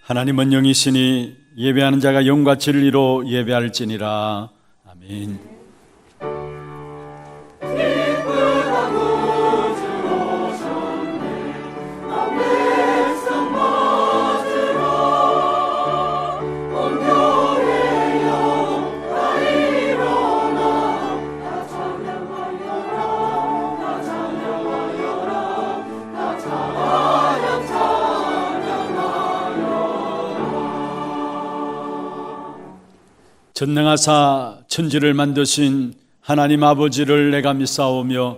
하나님은 영이시니 예배하는 자가 영과 진리로 예배할지니라. 아멘. 전능하사 천지를 만드신 하나님 아버지를 내가 믿사오며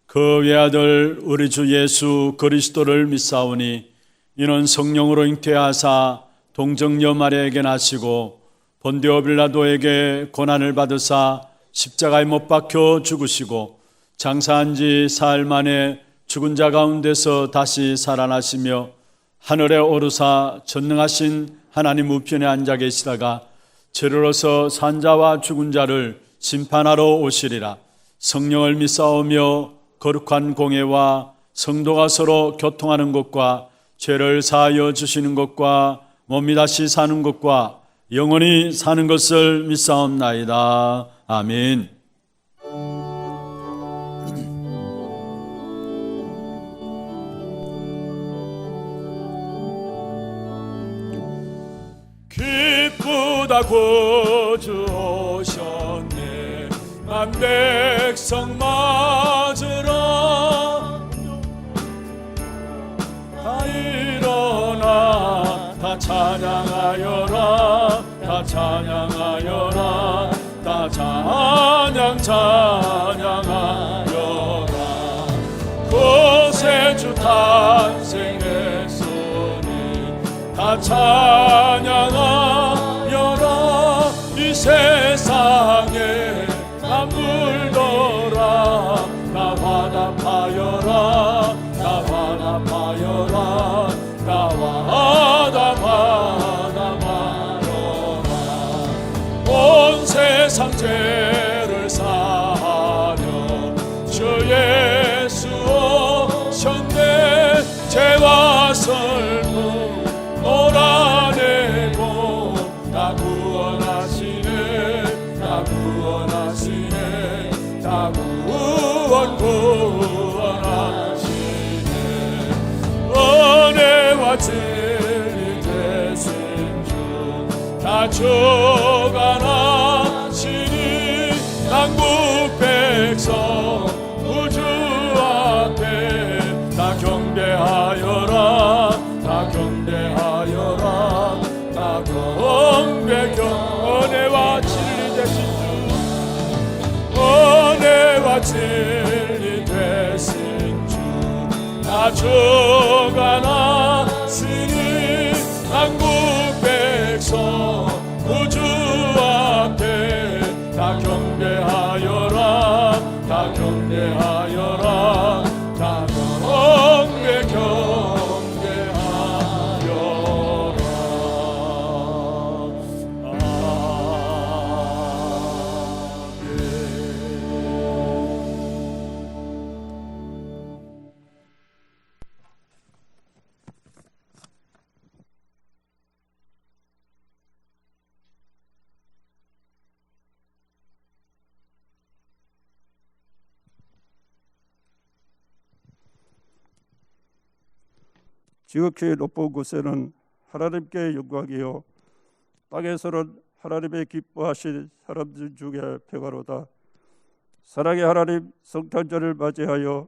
그 외아들 우리 주 예수 그리스도를 믿사오니 이는 성령으로 잉태하사 동정녀 마리아에게 나시고 본디오 빌라도에게 고난을 받으사 십자가에 못 박혀 죽으시고 장사한 지 사흘 만에 죽은 자 가운데서 다시 살아나시며 하늘에 오르사 전능하신 하나님 우편에 앉아 계시다가 저리로서 산자와 죽은 자를 심판하러 오시리라. 성령을 믿사오며 거룩한 공예와 성도가 서로 교통하는 것과 죄를 사하여 주시는 것과 몸이 다시 사는 것과 영원히 사는 것을 믿사옵나이다. 아멘. 기쁘다 구주 오셨네. 만 백성 맞으러 다 일어나 다 찬양하여라. 다 찬양하여라. 다 찬양하여라. 구세주 탄생했으니 다 찬양하여라. 이 세상에 만물더라. 다 화답하여라. 다 화답하여라. 다 화답하여라. 온 세상 죄를 사하려 주 예수 오셨네. 죄와 슬픔 몰아내고 다 구원하시네. 다 구원하시네. 다 구원하시네. 은혜와 진리 되신 주 다 주관하시니 남북 백성 우주 앞에 다 경배하여라. 다 경배하여라. 다 은혜와 진리 되신 주 은혜와 진리 되신 주 다 주관하시니 한국 백성 우주 앞에 다 경배하여라. 다 경배하여라. 다 경배하여라. 지극히 높은 곳에는 하나님께 영광이요 땅에서는 하나님의 기뻐하신 사람들 중에 평화로다. 사랑의 하나님, 성탄절을 맞이하여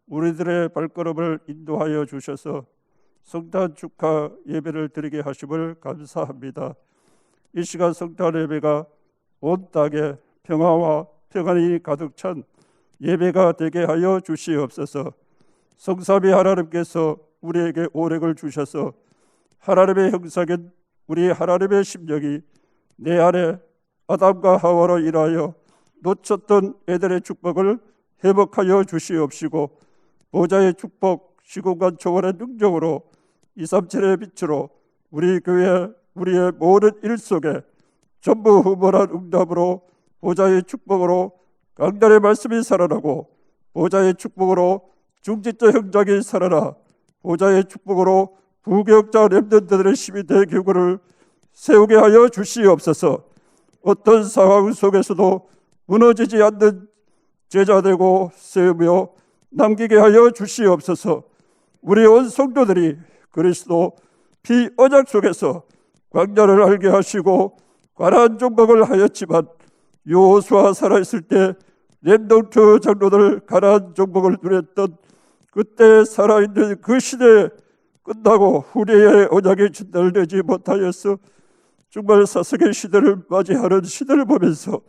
우리들의 발걸음을 인도하여 주셔서 성탄 축하 예배를 드리게 하심을 감사합니다. 이 시간 성탄 예배가 온 땅에 평화와 평안이 가득 찬 예배가 되게 하여 주시옵소서. 성삼위 하나님께서 우리에게 오력을 주셔서 하나님의 형상인 우리 하나님의 심령이 내 안에 아담과 하와로 인하여 놓쳤던 에덴의 축복을 회복하여 주시옵시고 보좌의 축복 시공간 초월의 능력으로 237의 빛으로 우리 교회 우리의 모든 일 속에 전부 후원한 응답으로 보좌의 축복으로 강단의 말씀이 살아나고 보좌의 축복으로 중직자 형장이 살아나 보좌의 축복으로 부교육자 렘넌트들의 시민대 교구를 세우게 하여 주시옵소서. 어떤 상황 속에서도 무너지지 않는 제자 되고 세우며 남기게 하여 주시옵소서. 우리 온 성도들이 그리스도 피 언약 속에서 광야를 알게 하시고 관한 종박을 하였지만 여호수아 살아있을 때 렘넌트 장로들 가나안 종박을 누렸던 그때 살아있는 그 시대 끝나고 후대의 언약의 진단을 내지 못하였어 정말 사색의 시대를 맞이하는 시대를 보면서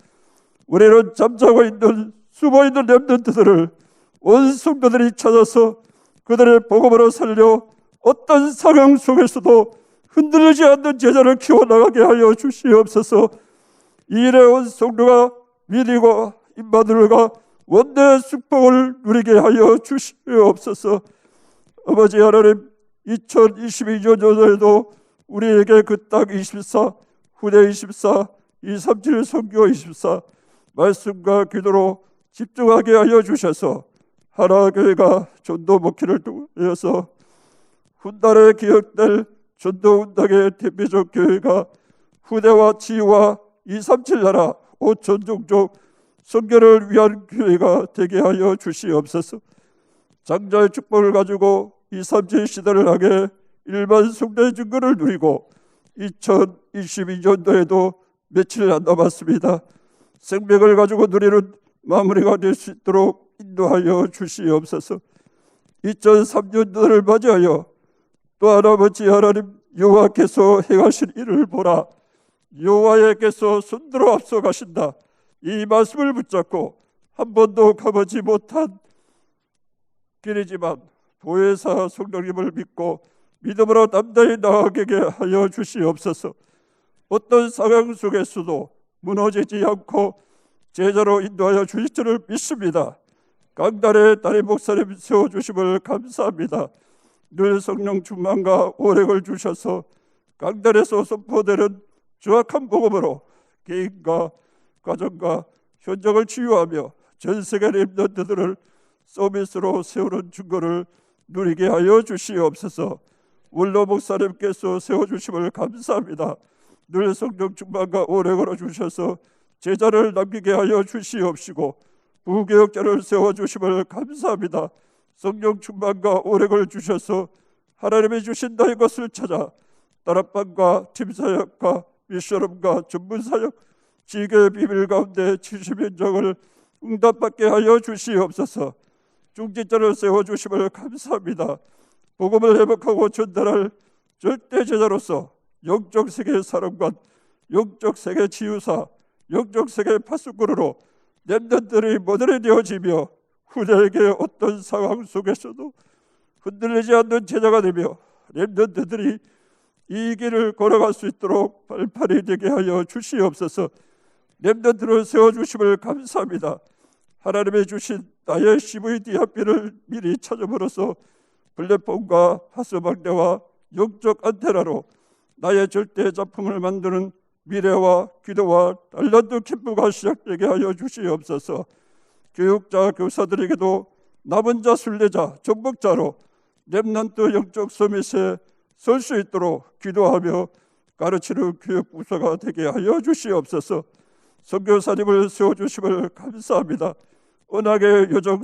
우리는 잠자고 있는 숨어있는 렘넌트들을 온 성도들이 찾아서 그들의 복음으로 살려 어떤 상황 속에서도 흔들리지 않는 제자를 키워나가게 하여 주시옵소서. 이 일에 온 성도가 믿고 임마누엘과 원대 축복을 누리게 하여 주시옵소서. 아버지 하나님, 2022년도에도 우리에게 그 땅 24, 후대 24, 237 선교 24 말씀과 기도로 집중하게 하여 주셔서 하나교회가 전도 목회를 통해서 훗날에 기억될 전도 운동의 대표적 교회가 후대와 지와 237 나라 5천 종족 선교를 위한 교회가 되게 하여 주시옵소서. 장자의 축복을 가지고 237 시대를 하게 일반 성도의 증거를 누리고 2022년도에도 며칠 안 남았습니다. 생명을 가지고 누리는 마무리가 될 수 있도록 인도하여 주시옵소서. 2003년도를 맞이하여 또 아버지 하나님 여호와께서 행하신 일을 보라. 여호와께서 손들어 앞서가신다. 이 말씀을 붙잡고 한 번도 가보지 못한 길이지만 보혜사 성령님을 믿고 믿음으로 담대히 나아가게 하여 주시옵소서. 어떤 상황 속에서도 무너지지 않고 제자로 인도하여 주실 줄을 믿습니다. 강단에 담임 목사님 세워주심을 감사합니다. 늘 성령 충만과 오력을 주셔서 강단에서 선포되는 정확한 복음으로 개인과 가정과 현장을 치유하며 전 세계 렘넌트들을 서비스로 세우는 증거를 누리게 하여 주시옵소서. 원로 목사님께서 세워주심을 감사합니다. 늘 성령 충만과 오력을 주셔서 제자를 남기게 하여 주시옵시고 부교역자를 세워주심을 감사합니다. 성령 충만과 오력을 주셔서 하나님이 주신 나의 것을 찾아 다락방과 팀사역과 미션업과 전문사역 지교의 비밀 가운데 70현장을 응답받게 하여 주시옵소서. 중직자를 세워주심을 감사합니다. 복음을 회복하고 전달할 절대 제자로서 영적 세계 사람관, 영적 세계 치유사, 영적 세계 파수꾼으로 렘넌트들이 모델이 되어지며 후대에게 어떤 상황 속에서도 흔들리지 않는 제자가 되며 렘넌트들이 이 길을 걸어갈 수 있도록 발판이 되게 하여 주시옵소서. 렘넌트를 세워주심을 감사합니다. 하나님이 주신 나의 CVD 학비를 미리 찾아보로서 플랫폼과 파수방대와 영적 안테나로 나의 절대 작품을 만드는 미래와 기도와 달란트 캠프가 시작되게 하여 주시옵소서. 교육자 교사들에게도 남은 자 순례자 정복자로 렘넌트 영적 서밋에 설 수 있도록 기도하며 가르치는 교육 부서가 되게 하여 주시옵소서. 선교사님을 세워주심을 감사합니다. 언약의 여정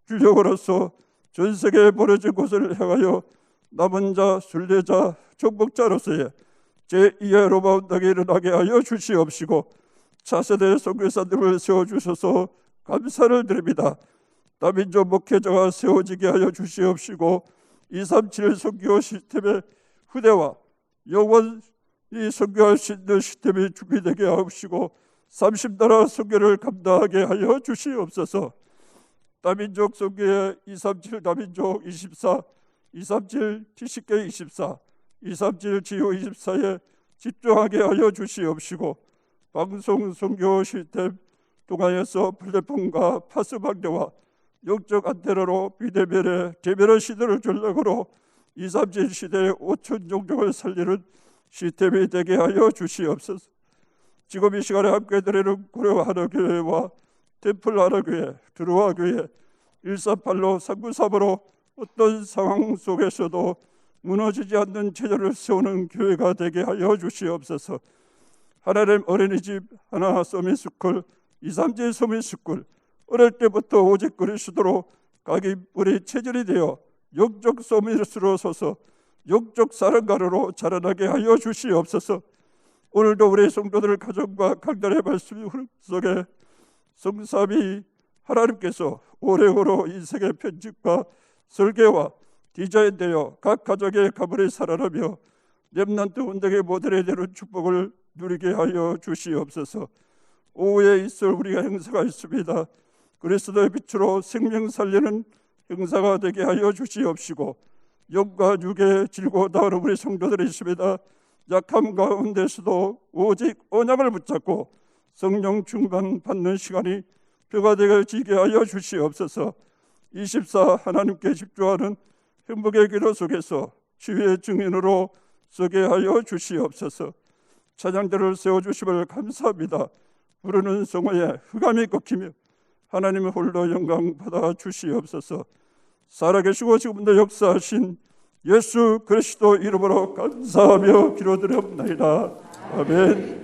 주력으로서 전 세계에 보내진 곳을 향하여 남은 자 순례자 정복자로서의 제2의 로마 운동이 일어나게 하여 주시옵시고 차세대 선교사님을 세워주셔서 감사를 드립니다. 다민족 목회자가 세워지게 하여 주시옵시고 237 선교 시스템의 후대와 영원히 선교할 수 있는 시스템이 준비되게 하옵시고 30나라 선교를 감당하게 하여 주시옵소서. 다민족 선교의 237 다민족 24, 237 TCK 24, 237 지호 24에 집중하게 하여 주시옵시고 방송 선교 시스템 동안에서 플랫폼과 파스방대와 영적 안테나로 비대면의 대면의 시대를 전략으로 237 시대의 5천 종족을 살리는 시스템이 되게 하여 주시옵소서. 지금 이 시간에 함께 드리는 고려 하나교회와 템플 하나교회, 드루아 교회, 138로 393으로 어떤 상황 속에서도 무너지지 않는 체제를 세우는 교회가 되게 하여 주시옵소서. 하나님 어린이집 하나 서밋스쿨 2, 3제 서밋스쿨 어릴 때부터 오직 그리스도로 가기 우리 체질이 되어 영적 서밋으로 서서 영적 사랑가루로 자라나게 하여 주시옵소서. 오늘도 우리 성도들 가정과 강단의 말씀 속에 성삼위 하나님께서 오래오래 인생의 편집과 설계와 디자인되어 각 가정의 가문이 살아나며 렘넌트 운동의 모델이 되는 축복을 누리게 하여 주시옵소서. 오후에 있을 우리가 행사가 있습니다. 그리스도의 빛으로 생명 살리는 행사가 되게 하여 주시옵시고 영과 육의 질고 나오는 우리 성도들이 있습니다. 약함 가운데서도 오직 언약을 붙잡고 성령 충만 받는 시간이 표가 되어지게 하여 주시옵소서. 24 하나님께 집중하는 행복의 기도 속에서 치유의 증인으로 서게 하여 주시옵소서. 찬양대를 세워주심을 감사합니다. 부르는 성화에 흑암이 꺾이며 하나님의 홀로 영광 받아 주시옵소서. 살아계시고 지금도 역사하신 예수 그리스도 이름으로 감사하며 기도드렸나이다. 아멘.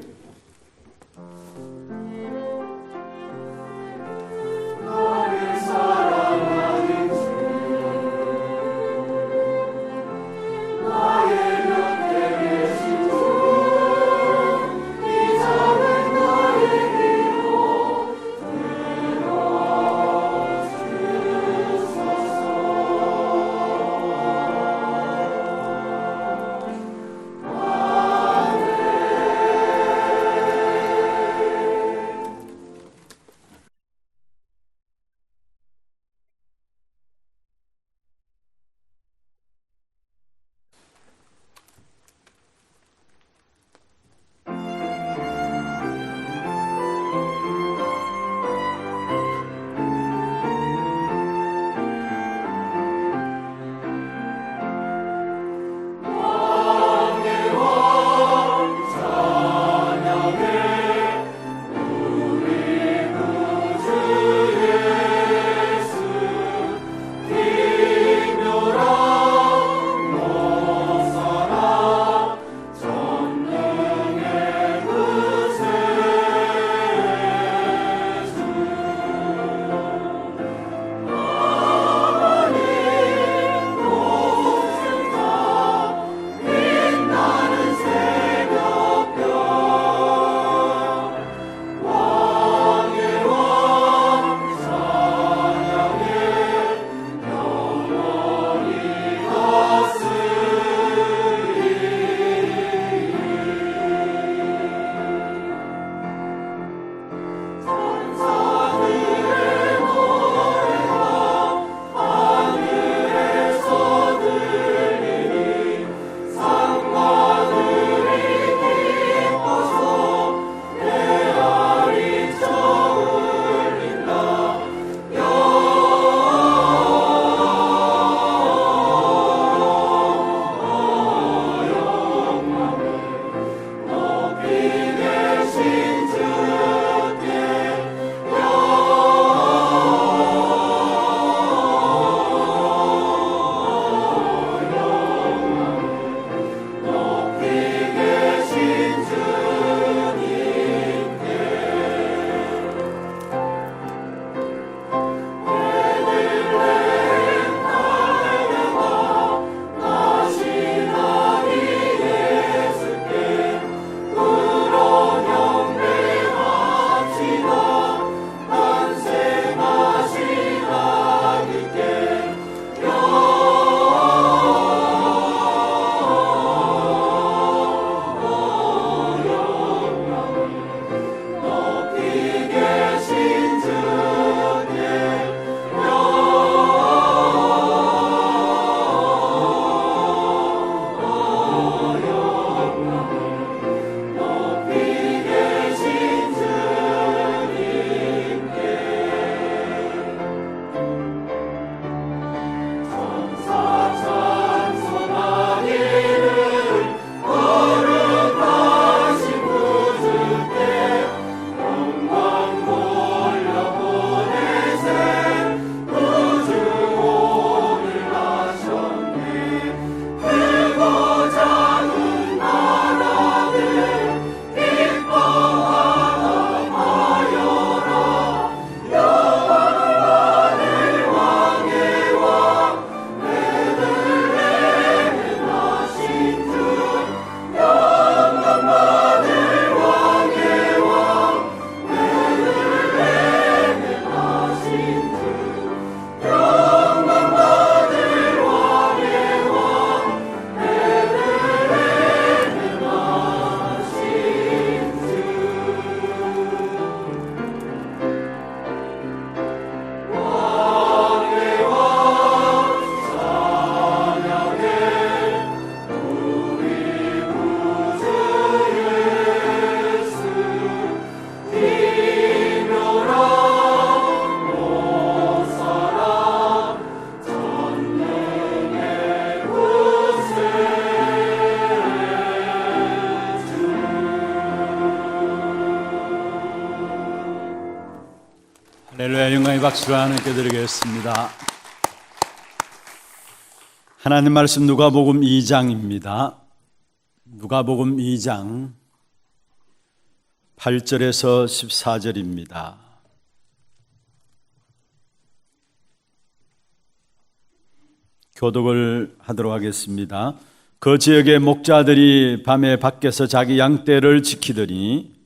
할렐루야. 영광의 박수를 하나님께 드리겠습니다. 하나님 말씀 누가복음 2장입니다. 누가복음 2장 8절에서 14절입니다. 교독을 하도록 하겠습니다. 그 지역의 목자들이 밤에 밖에서 자기 양떼를 지키더니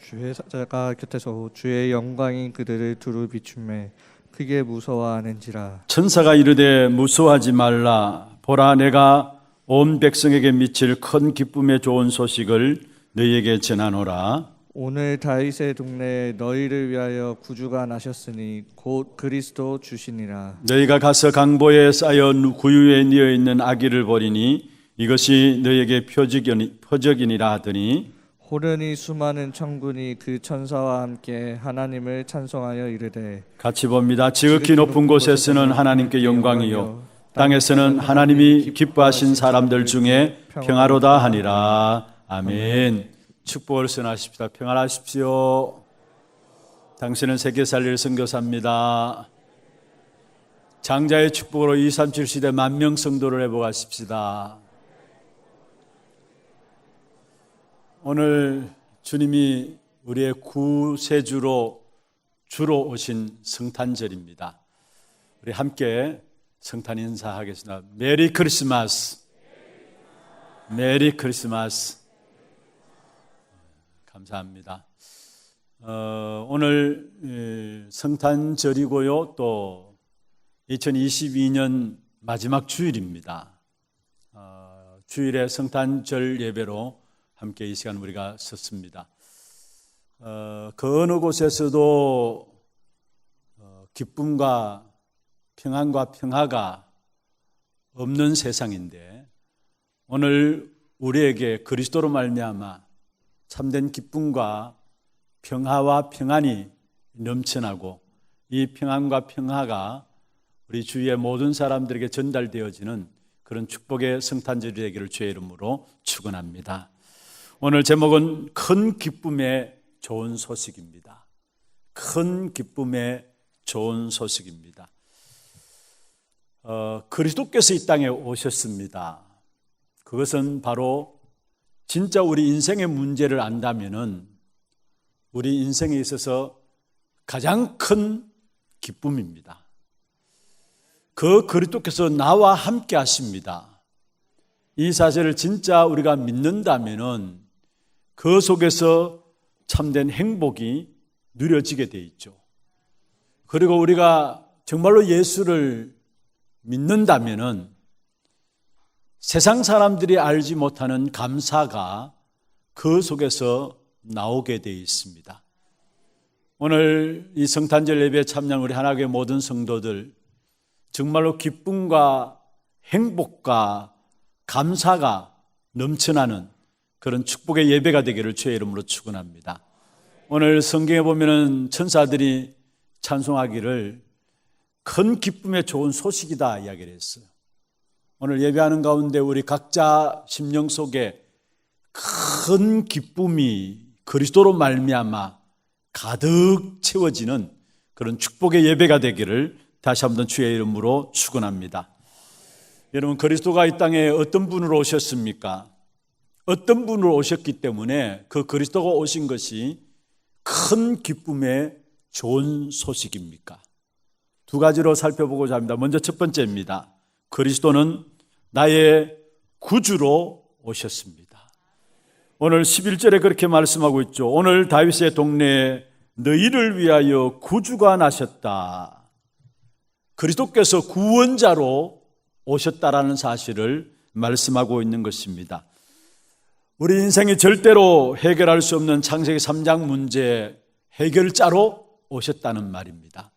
주의 사자가 곁에서 주의 영광이 그들을 두루 비추매 크게 무서워하는지라. 천사가 이르되 무서워하지 말라. 보라, 내가 온 백성에게 미칠 큰 기쁨의 좋은 소식을 너희에게 전하노라. 오늘 다윗의 동네에 너희를 위하여 구주가 나셨으니 곧 그리스도 주시니라. 너희가 가서 강보에 쌓여 구유에 뉘어 있는 아기를 보리니 이것이 너희에게 표적이니라 하더니 호련히 수많은 천군이 그 천사와 함께 하나님을 찬송하여 이르되. 같이 봅니다. 지극히 높은 곳에서는 하나님께 영광이요 땅에서는 하나님이 기뻐하신 사람들 중에 평화로다 하니라. 아멘. 축복을 전하십시다. 평안하십시오. 당신은 세계 살릴 선교사입니다. 장자의 축복으로 237 시대 만명 성도를 회복하십시다. 오늘 주님이 우리의 구세주로 주로 오신 성탄절입니다. 우리 함께 성탄 인사하겠습니다. 메리 크리스마스. 메리 크리스마스. 감사합니다. 오늘 성탄절이고요. 또 2022년 마지막 주일입니다. 주일에 성탄절 예배로 함께 이 시간 우리가 섰습니다. 그 어느 곳에서도 기쁨과 평안과 평화가 없는 세상인데 오늘 우리에게 그리스도로 말미암아 참된 기쁨과 평화와 평안이 넘쳐나고 이 평안과 평화가 우리 주위의 모든 사람들에게 전달되어지는 그런 축복의 성탄절이 되기를 주의 이름으로 축원합니다. 오늘 제목은 큰 기쁨의 좋은 소식입니다. 큰 기쁨의 좋은 소식입니다. 그리스도께서 이 땅에 오셨습니다. 그것은 바로 진짜 우리 인생의 문제를 안다면은 우리 인생에 있어서 가장 큰 기쁨입니다. 그 그리스도께서 나와 함께 하십니다. 이 사실을 진짜 우리가 믿는다면은 그 속에서 참된 행복이 누려지게 돼 있죠. 그리고 우리가 정말로 예수를 믿는다면은 세상 사람들이 알지 못하는 감사가 그 속에서 나오게 돼 있습니다. 오늘 이 성탄절 예배에 참여한 우리 하나교회 모든 성도들 정말로 기쁨과 행복과 감사가 넘쳐나는 그런 축복의 예배가 되기를 주의 이름으로 축원합니다. 오늘 성경에 보면은 천사들이 찬송하기를 큰 기쁨의 좋은 소식이다 이야기를 했어요. 오늘 예배하는 가운데 우리 각자 심령 속에 큰 기쁨이 그리스도로 말미암아 가득 채워지는 그런 축복의 예배가 되기를 다시 한번 주의 이름으로 축원합니다. 여러분, 그리스도가 이 땅에 어떤 분으로 오셨습니까? 어떤 분으로 오셨기 때문에 그 그리스도가 오신 것이 큰 기쁨의 좋은 소식입니까? 두 가지로 살펴보고자 합니다. 먼저 첫 번째입니다. 그리스도는 나의 구주로 오셨습니다. 오늘 11절에 그렇게 말씀하고 있죠. 오늘 다윗의 동네에 너희를 위하여 구주가 나셨다. 그리스도께서 구원자로 오셨다라는 사실을 말씀하고 있는 것입니다. 우리 인생이 절대로 해결할 수 없는 창세기 3장 문제 해결자로 오셨다는 말입니다.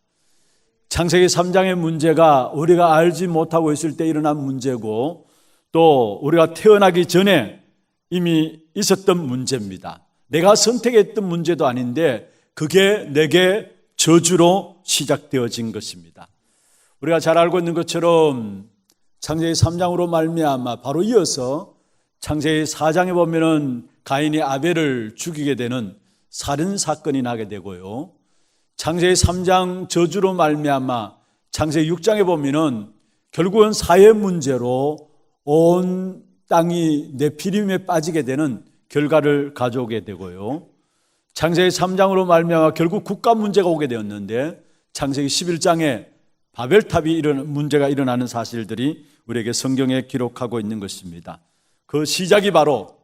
창세기 3장의 문제가 우리가 알지 못하고 있을 때 일어난 문제고 또 우리가 태어나기 전에 이미 있었던 문제입니다. 내가 선택했던 문제도 아닌데 그게 내게 저주로 시작되어진 것입니다. 우리가 잘 알고 있는 것처럼 창세기 3장으로 말미암아 바로 이어서 창세기 4장에 보면은 가인이 아벨을 죽이게 되는 살인 사건이 나게 되고요. 창세기 3장 저주로 말미암아 창세기 6장에 보면은 결국은 사회 문제로 온 땅이 네피림에 빠지게 되는 결과를 가져오게 되고요. 창세기 3장으로 말미암아 결국 국가 문제가 오게 되었는데 창세기 11장에 바벨탑이 문제가 일어나는 사실들이 우리에게 성경에 기록하고 있는 것입니다. 그 시작이 바로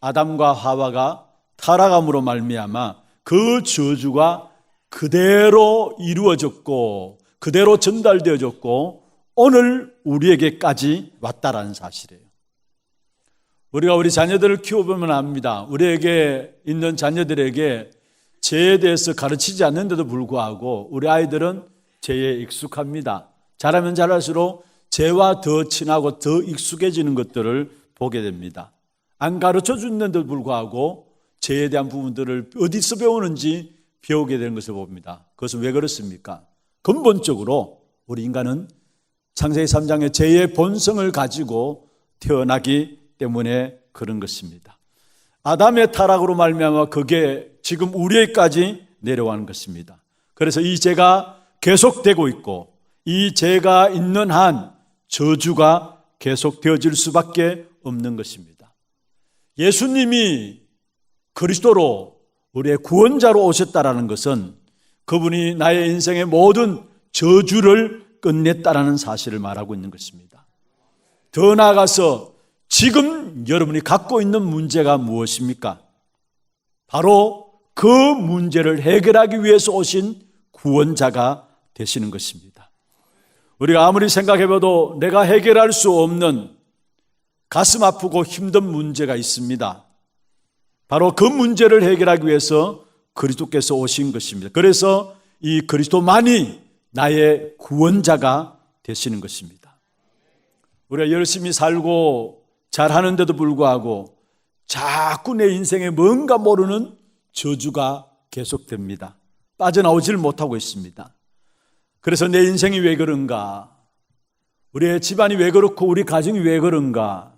아담과 하와가 타락함으로 말미암아 그 저주가 그대로 이루어졌고 그대로 전달되어졌고 오늘 우리에게까지 왔다라는 사실이에요. 우리가 우리 자녀들을 키워보면 압니다. 우리에게 있는 자녀들에게 죄에 대해서 가르치지 않는데도 불구하고 우리 아이들은 죄에 익숙합니다. 자라면 자랄수록 죄와 더 친하고 더 익숙해지는 것들을 보게 됩니다. 안 가르쳐 주는데도 불구하고 죄에 대한 부분들을 어디서 배우는지 배우게 되는 것을 봅니다. 그것은 왜 그렇습니까? 근본적으로 우리 인간은 창세기 3장의 죄의 본성을 가지고 태어나기 때문에 그런 것입니다. 아담의 타락으로 말미암아 그게 지금 우리에게까지 내려가는 것입니다. 그래서 이 죄가 계속되고 있고 이 죄가 있는 한 저주가 계속되어질 수밖에 없는 것입니다. 예수님이 그리스도로 우리의 구원자로 오셨다라는 것은 그분이 나의 인생의 모든 저주를 끝냈다라는 사실을 말하고 있는 것입니다. 더 나아가서 지금 여러분이 갖고 있는 문제가 무엇입니까? 바로 그 문제를 해결하기 위해서 오신 구원자가 되시는 것입니다. 우리가 아무리 생각해봐도 내가 해결할 수 없는 가슴 아프고 힘든 문제가 있습니다. 바로 그 문제를 해결하기 위해서 그리스도께서 오신 것입니다. 그래서 이 그리스도만이 나의 구원자가 되시는 것입니다. 우리가 열심히 살고 잘하는데도 불구하고 자꾸 내 인생에 뭔가 모르는 저주가 계속됩니다. 빠져나오질 못하고 있습니다. 그래서 내 인생이 왜 그런가? 우리의 집안이 왜 그렇고 우리 가정이 왜 그런가?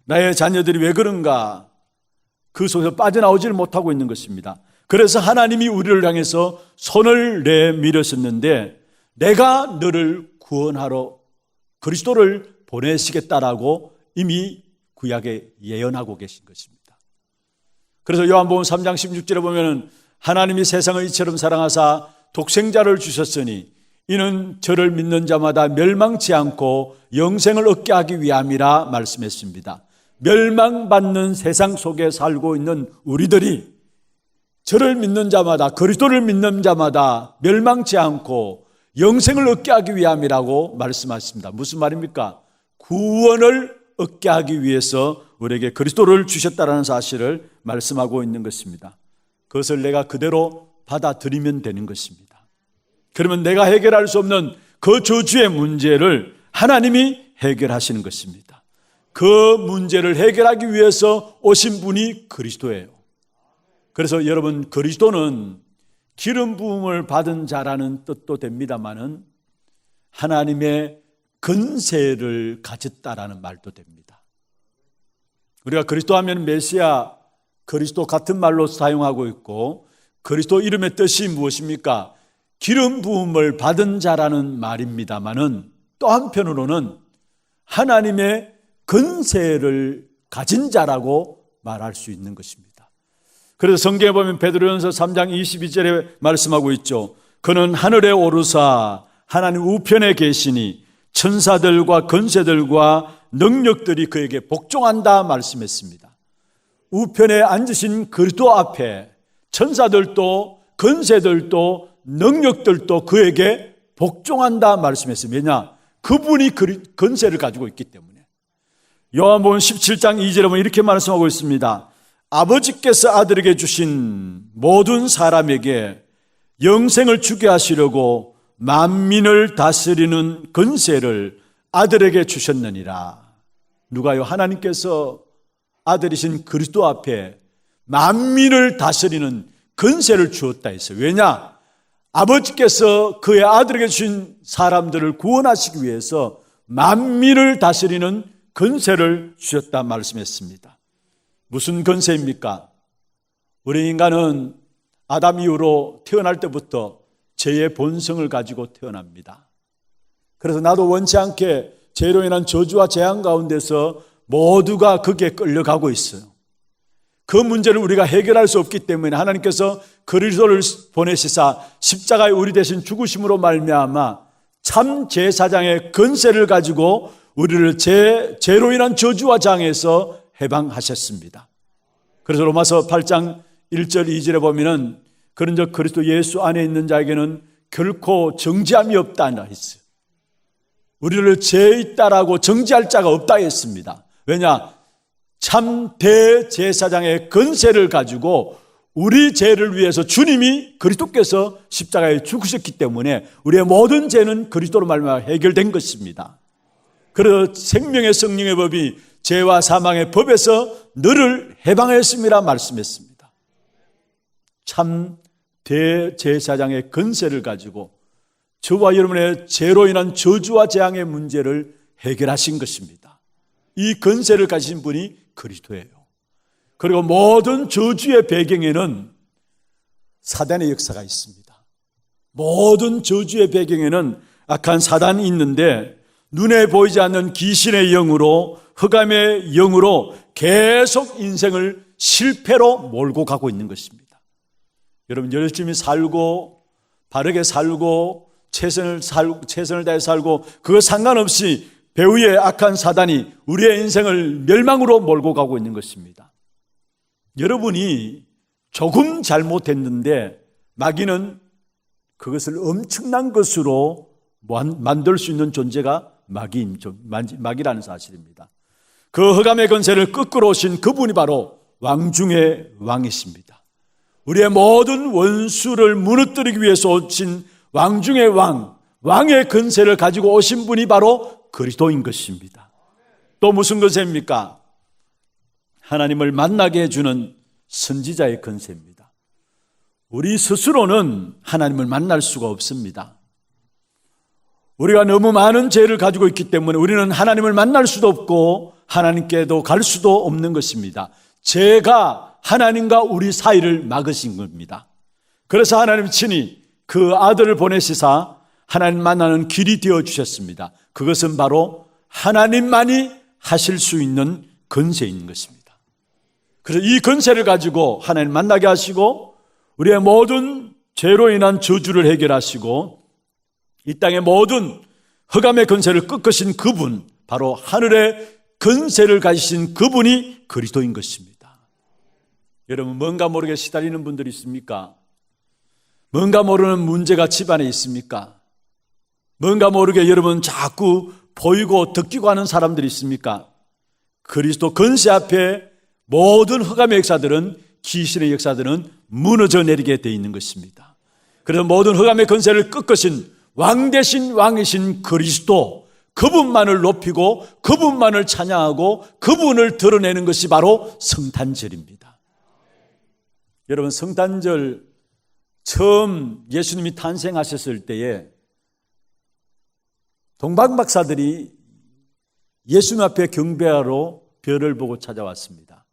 나의 자녀들이 왜 그런가? 그 속에서 빠져나오질 못하고 있는 것입니다. 그래서 하나님이 우리를 향해서 손을 내밀으셨는데 내가 너를 구원하러 그리스도를 보내시겠다라고 이미 구약에 예언하고 계신 것입니다. 그래서 요한복음 3장 16절에 보면은 하나님이 세상을 이처럼 사랑하사 독생자를 주셨으니 이는 저를 믿는 자마다 멸망치 않고 영생을 얻게 하기 위함이라 말씀했습니다. 멸망받는 세상 속에 살고 있는 우리들이 저를 믿는 자마다 그리스도를 믿는 자마다 멸망치 않고 영생을 얻게 하기 위함이라고 말씀하십니다. 무슨 말입니까? 구원을 얻게 하기 위해서 우리에게 그리스도를 주셨다는 사실을 말씀하고 있는 것입니다. 그것을 내가 그대로 받아들이면 되는 것입니다. 그러면 내가 해결할 수 없는 그 저주의 문제를 하나님이 해결하시는 것입니다. 그 문제를 해결하기 위해서 오신 분이 그리스도예요. 그래서 여러분, 그리스도는 기름 부음을 받은 자라는 뜻도 됩니다마는 하나님의 근세를 가졌다라는 말도 됩니다. 우리가 그리스도 하면 메시아, 그리스도 같은 말로 사용하고 있고 그리스도 이름의 뜻이 무엇입니까? 기름 부음을 받은 자라는 말입니다마는 또 한편으로는 하나님의 근세를 가진 자라고 말할 수 있는 것입니다. 그래서 성경에 보면 베드로전서 3장 22절에 말씀하고 있죠. 그는 하늘에 오르사 하나님 우편에 계시니 천사들과 권세들과 능력들이 그에게 복종한다 말씀했습니다. 우편에 앉으신 그리스도 앞에 천사들도 권세들도 능력들도 그에게 복종한다 말씀했습니다. 왜냐? 그분이 권세를 가지고 있기 때문에. 요한복음 17장 2절에 보면 이렇게 말씀하고 있습니다. 아버지께서 아들에게 주신 모든 사람에게 영생을 주게 하시려고 만민을 다스리는 권세를 아들에게 주셨느니라. 누가요? 하나님께서 아들이신 그리스도 앞에 만민을 다스리는 권세를 주었다 했어요. 왜냐? 아버지께서 그의 아들에게 주신 사람들을 구원하시기 위해서 만민을 다스리는 권세를 주셨다 말씀했습니다. 무슨 권세입니까? 우리 인간은 아담 이후로 태어날 때부터 죄의 본성을 가지고 태어납니다. 그래서 나도 원치 않게 죄로 인한 저주와 재앙 가운데서 모두가 거기에 끌려가고 있어요. 그 문제를 우리가 해결할 수 없기 때문에 하나님께서 그리스도를 보내시사 십자가에 우리 대신 죽으심으로 말미암아 참 제사장의 권세를 가지고 우리를 죄로 인한 저주와 장에서 해방하셨습니다. 그래서 로마서 8장 1절 2절에 보면은 그런즉 그리스도 예수 안에 있는 자에게는 결코 정죄함이 없다 했어요. 우리를 죄 있다라고 정죄할 자가 없다 했습니다. 왜냐? 참 대제사장의 권세를 가지고 우리 죄를 위해서 주님이 그리스도께서 십자가에 죽으셨기 때문에 우리의 모든 죄는 그리스도로 말미암아 해결된 것입니다. 그래서 생명의 성령의 법이 죄와 사망의 법에서 너를 해방했음이라 말씀했습니다. 참 대제사장의 권세를 가지고 저와 여러분의 죄로 인한 저주와 재앙의 문제를 해결하신 것입니다. 이 권세를 가진 분이 그리스도예요. 그리고 모든 저주의 배경에는 사단의 역사가 있습니다. 모든 저주의 배경에는 악한 사단이 있는데 눈에 보이지 않는 귀신의 영으로 흑암의 영으로 계속 인생을 실패로 몰고 가고 있는 것입니다. 여러분 열심히 살고 바르게 살고 최선을 다해 살고 그거 상관없이 배후의 악한 사단이 우리의 인생을 멸망으로 몰고 가고 있는 것입니다. 여러분이 조금 잘못했는데 마귀는 그것을 엄청난 것으로 만들 수 있는 존재가 마귀라는 사실입니다. 그 흑암의 권세를 끄끄러 오신 그분이 바로 왕 중의 왕이십니다. 우리의 모든 원수를 무너뜨리기 위해서 오신 왕 중의 왕의 권세를 가지고 오신 분이 바로 그리스도인 것입니다. 또 무슨 권세입니까? 하나님을 만나게 해주는 선지자의 권세입니다. 우리 스스로는 하나님을 만날 수가 없습니다. 우리가 너무 많은 죄를 가지고 있기 때문에 우리는 하나님을 만날 수도 없고 하나님께도 갈 수도 없는 것입니다. 죄가 하나님과 우리 사이를 막으신 겁니다. 그래서 하나님 친히 그 아들을 보내시사 하나님 만나는 길이 되어주셨습니다. 그것은 바로 하나님만이 하실 수 있는 권세인 것입니다. 그래서 이 권세를 가지고 하나님 만나게 하시고 우리의 모든 죄로 인한 저주를 해결하시고 이 땅의 모든 흑암의 권세를 꺾으신 그분, 바로 하늘의 권세를 가지신 그분이 그리스도인 것입니다. 여러분 뭔가 모르게 시달리는 분들이 있습니까? 뭔가 모르는 문제가 집안에 있습니까? 뭔가 모르게 여러분 자꾸 보이고 듣기고 하는 사람들이 있습니까? 그리스도 권세 앞에 모든 흑암의 역사들은 귀신의 역사들은 무너져 내리게 되어 있는 것입니다. 그래서 모든 흑암의 권세를 꺾으신 왕 대신 왕이신 그리스도, 그분만을 높이고 그분만을 찬양하고 그분을 드러내는 것이 바로 성탄절입니다. 여러분 성탄절 처음 예수님이 탄생하셨을 때에 동방박사들이 예수님 앞에 경배하러 별을 보고 찾아왔습니다.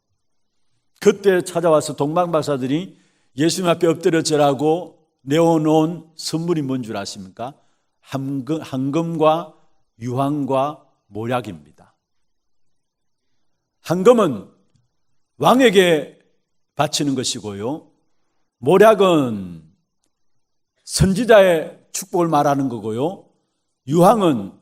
그때 찾아와서 동방박사들이 예수님 앞에 엎드려 절하고 내어놓은 선물이 뭔 줄 아십니까? 황금과 유황과 모략입니다. 황금은 왕에게 바치는 것이고요, 모략은 선지자의 축복을 말하는 거고요, 유황은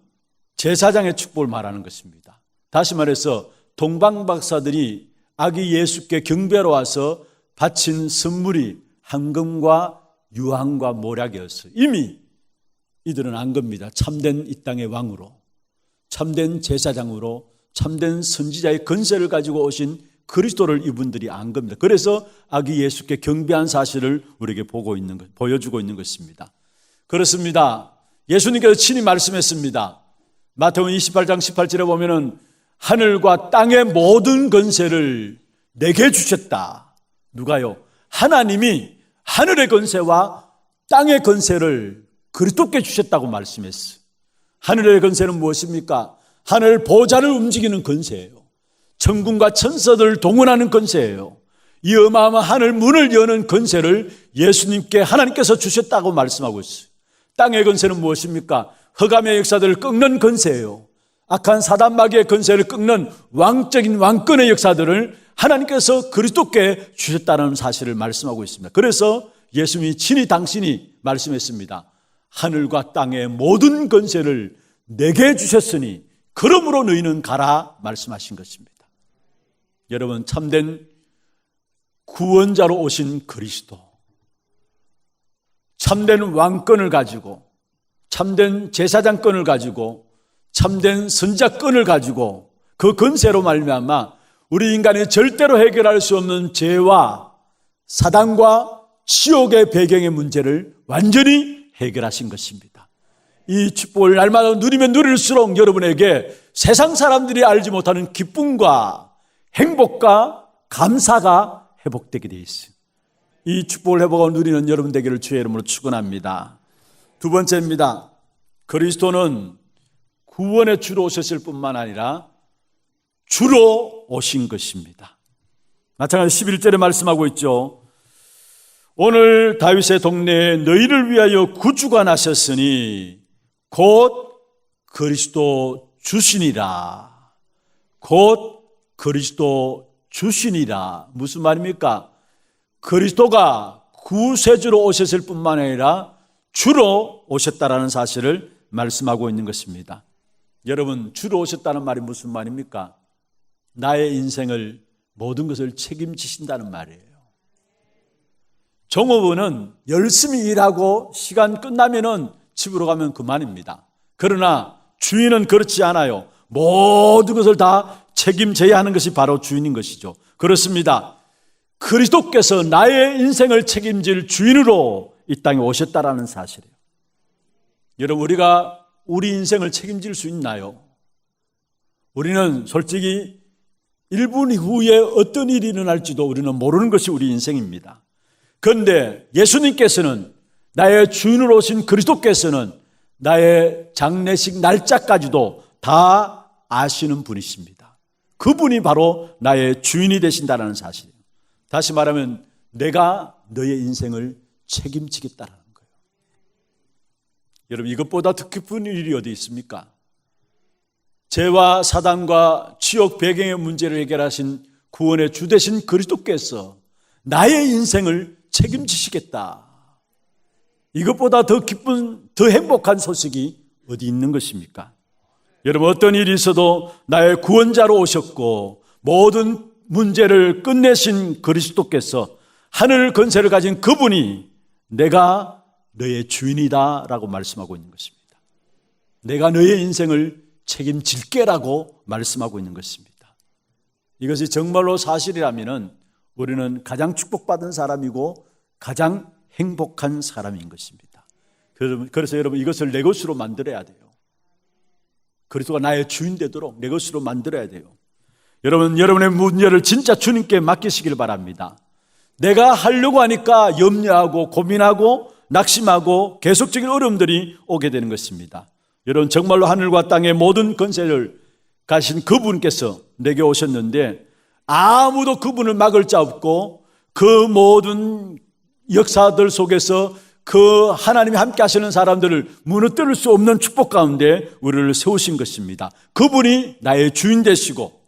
제사장의 축복을 말하는 것입니다. 다시 말해서 동방박사들이 아기 예수께 경배하러 와서 바친 선물이 황금과 유황과 모략이었어요. 이미 이들은 안 겁니다. 참된 이 땅의 왕으로, 참된 제사장으로, 참된 선지자의 권세를 가지고 오신 그리스도를 이분들이 안 겁니다. 그래서 아기 예수께 경배한 사실을 우리에게 보여주고 있는 것입니다. 그렇습니다. 예수님께서 친히 말씀했습니다. 마태복음 28장 18절에 보면은 하늘과 땅의 모든 권세를 내게 주셨다. 누가요? 하나님이 하늘의 권세와 땅의 권세를 그리스도께 주셨다고 말씀했어요. 하늘의 권세는 무엇입니까? 하늘 보좌를 움직이는 권세예요. 천군과 천사들을 동원하는 권세예요. 이 어마어마한 하늘 문을 여는 권세를 예수님께 하나님께서 주셨다고 말씀하고 있어요. 땅의 권세는 무엇입니까? 흑암의 역사들을 꺾는 권세예요. 악한 사단 마귀의 권세를 꺾는 왕적인 왕권의 역사들을 하나님께서 그리스도께 주셨다는 사실을 말씀하고 있습니다. 그래서 예수님이 친히 당신이 말씀했습니다. 하늘과 땅의 모든 권세를 내게 주셨으니 그러므로 너희는 가라 말씀하신 것입니다. 여러분, 참된 구원자로 오신 그리스도, 참된 왕권을 가지고, 참된 제사장권을 가지고, 참된 선자권을 가지고 그 권세로 말미암아 우리 인간이 절대로 해결할 수 없는 죄와 사단과 지옥의 배경의 문제를 완전히 해결하신 것입니다. 이 축복을 날마다 누리면 누릴수록 여러분에게 세상 사람들이 알지 못하는 기쁨과 행복과 감사가 회복되게 되어 있어요. 이 축복을 회복하고 누리는 여러분 되기를 주의 이름으로 축원합니다. 두 번째입니다. 그리스도는 구원의 주로 오셨을 뿐만 아니라 주로 오신 것입니다. 마찬가지 11절에 말씀하고 있죠. 오늘 다윗의 동네에 너희를 위하여 구주가 나셨으니 곧 그리스도 주시니라. 곧 그리스도 주시니라. 무슨 말입니까? 그리스도가 구세주로 오셨을 뿐만 아니라 주로 오셨다라는 사실을 말씀하고 있는 것입니다. 여러분, 주로 오셨다는 말이 무슨 말입니까? 나의 인생을 모든 것을 책임지신다는 말이에요. 종업원은 열심히 일하고 시간 끝나면은 집으로 가면 그만입니다. 그러나 주인은 그렇지 않아요. 모든 것을 다 책임져야 하는 것이 바로 주인인 것이죠. 그렇습니다. 그리스도께서 나의 인생을 책임질 주인으로 이 땅에 오셨다라는 사실이에요. 여러분, 우리가 우리 인생을 책임질 수 있나요? 우리는 솔직히 1분 후에 어떤 일이 일어날지도 우리는 모르는 것이 우리 인생입니다. 그런데 예수님께서는, 나의 주인으로 오신 그리스도께서는 나의 장례식 날짜까지도 다 아시는 분이십니다. 그분이 바로 나의 주인이 되신다는 사실이에요. 다시 말하면 내가 너의 인생을 책임지겠다는 거예요. 여러분, 이것보다 더 깊은 일이 어디 있습니까? 죄와 사단과 지옥 배경의 문제를 해결하신 구원의 주 되신 그리스도께서 나의 인생을 책임지시겠다. 이것보다 더 기쁜, 더 행복한 소식이 어디 있는 것입니까? 여러분, 어떤 일이 있어도 나의 구원자로 오셨고 모든 문제를 끝내신 그리스도께서, 하늘 권세를 가진 그분이 내가 너의 주인이다 라고 말씀하고 있는 것입니다. 내가 너의 인생을 책임질게라고 말씀하고 있는 것입니다. 이것이 정말로 사실이라면 우리는 가장 축복받은 사람이고 가장 행복한 사람인 것입니다. 그래서 여러분, 이것을 내 것으로 만들어야 돼요. 그리스도가 나의 주인 되도록 내 것으로 만들어야 돼요. 여러분, 여러분의 문제를 진짜 주님께 맡기시길 바랍니다. 내가 하려고 하니까 염려하고 고민하고 낙심하고 계속적인 어려움들이 오게 되는 것입니다. 여러분, 정말로 하늘과 땅의 모든 권세를 가신 그분께서 내게 오셨는데 아무도 그분을 막을 자 없고 그 모든 역사들 속에서 그 하나님이 함께 하시는 사람들을 무너뜨릴 수 없는 축복 가운데 우리를 세우신 것입니다. 그분이 나의 주인 되시고,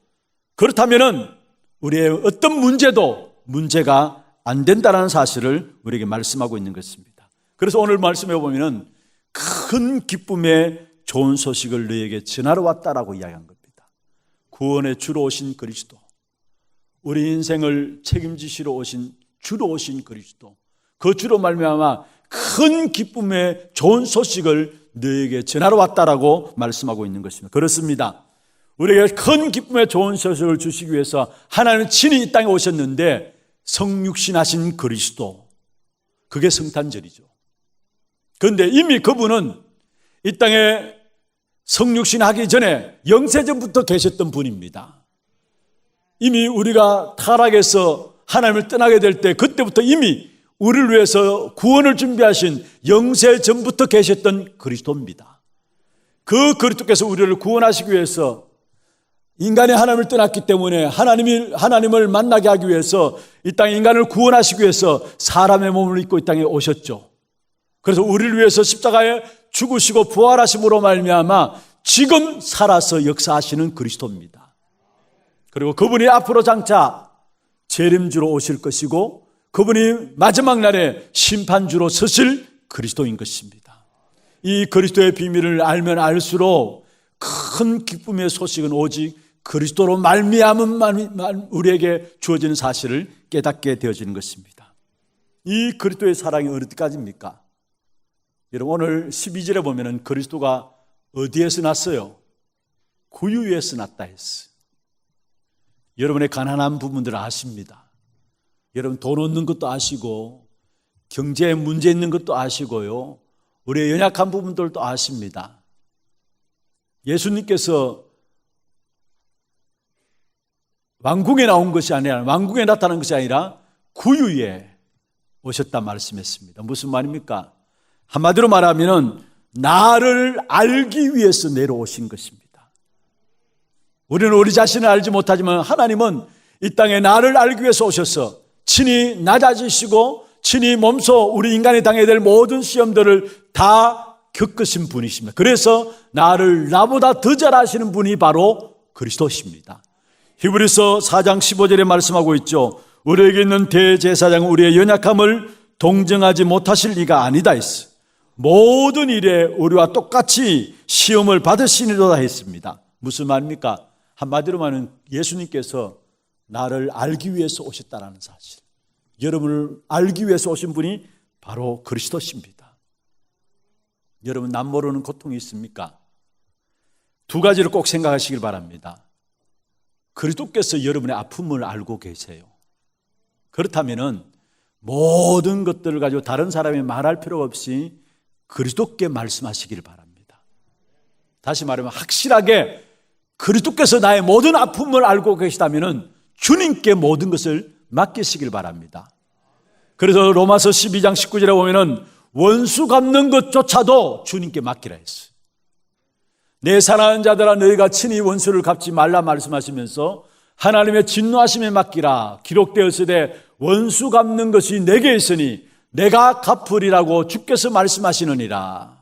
그렇다면 우리의 어떤 문제도 문제가 안 된다는 사실을 우리에게 말씀하고 있는 것입니다. 그래서 오늘 말씀해 보면 큰 기쁨의 좋은 소식을 너에게 전하러 왔다라고 이야기한 겁니다. 구원의 주로 오신 그리스도, 우리 인생을 책임지시러 오신 주로 오신 그리스도, 그 주로 말미암아 큰 기쁨의 좋은 소식을 너에게 전하러 왔다라고 말씀하고 있는 것입니다. 그렇습니다. 우리에게 큰 기쁨의 좋은 소식을 주시기 위해서 하나님은 친히 이 땅에 오셨는데 성육신하신 그리스도, 그게 성탄절이죠. 그런데 이미 그분은 이 땅에 성육신하기 전에 영세전부터 계셨던 분입니다. 이미 우리가 타락해서 하나님을 떠나게 될 때 그때부터 이미 우리를 위해서 구원을 준비하신 영세전부터 계셨던 그리스도입니다. 그 그리스도께서 우리를 구원하시기 위해서 인간이 하나님을 떠났기 때문에 하나님을 만나게 하기 위해서 이 땅에 인간을 구원하시기 위해서 사람의 몸을 입고 이 땅에 오셨죠. 그래서 우리를 위해서 십자가에 죽으시고 부활하심으로 말미암아 지금 살아서 역사하시는 그리스도입니다. 그리고 그분이 앞으로 장차 재림주로 오실 것이고 그분이 마지막 날에 심판주로 서실 그리스도인 것입니다. 이 그리스도의 비밀을 알면 알수록 큰 기쁨의 소식은 오직 그리스도로 말미암은 우리에게 주어지는 사실을 깨닫게 되어지는 것입니다. 이 그리스도의 사랑이 어디까지입니까? 여러분 오늘 12절에 보면은 그리스도가 어디에서 났어요? 구유에서 났다 했어요. 여러분의 가난한 부분들을 아십니다. 여러분 돈 없는 것도 아시고 경제에 문제 있는 것도 아시고요. 우리의 연약한 부분들도 아십니다. 예수님께서 왕궁에 나온 것이 아니라 왕궁에 나타난 것이 아니라 구유에 오셨다 말씀했습니다. 무슨 말입니까? 한마디로 말하면 나를 알기 위해서 내려오신 것입니다. 우리는 우리 자신을 알지 못하지만 하나님은 이 땅에 나를 알기 위해서 오셔서 친히 낮아지시고 친히 몸소 우리 인간이 당해야 될 모든 시험들을 다 겪으신 분이십니다. 그래서 나를 나보다 더 잘 아시는 분이 바로 그리스도십니다. 히브리서 4장 15절에 말씀하고 있죠. 우리에게 있는 대제사장은 우리의 연약함을 동정하지 못하실 리가 아니다 했어. 모든 일에 우리와 똑같이 시험을 받으시니로다 했습니다. 무슨 말입니까? 한마디로 말하면 예수님께서 나를 알기 위해서 오셨다는 사실. 여러분을 알기 위해서 오신 분이 바로 그리스도십니다. 여러분 남 모르는 고통이 있습니까? 두 가지를 꼭 생각하시길 바랍니다. 그리스도께서 여러분의 아픔을 알고 계세요. 그렇다면 모든 것들을 가지고 다른 사람이 말할 필요 없이 그리스도께 말씀하시길 바랍니다. 다시 말하면 확실하게 그리스도께서 나의 모든 아픔을 알고 계시다면 주님께 모든 것을 맡기시길 바랍니다. 그래서 로마서 12장 19절에 보면은 원수 갚는 것조차도 주님께 맡기라 했어요. 내 사랑하는 자들아 너희가 친히 원수를 갚지 말라 말씀하시면서 하나님의 진노하심에 맡기라 기록되었으되 원수 갚는 것이 내게 있으니 내가 갚으리라고 주께서 말씀하시느니라.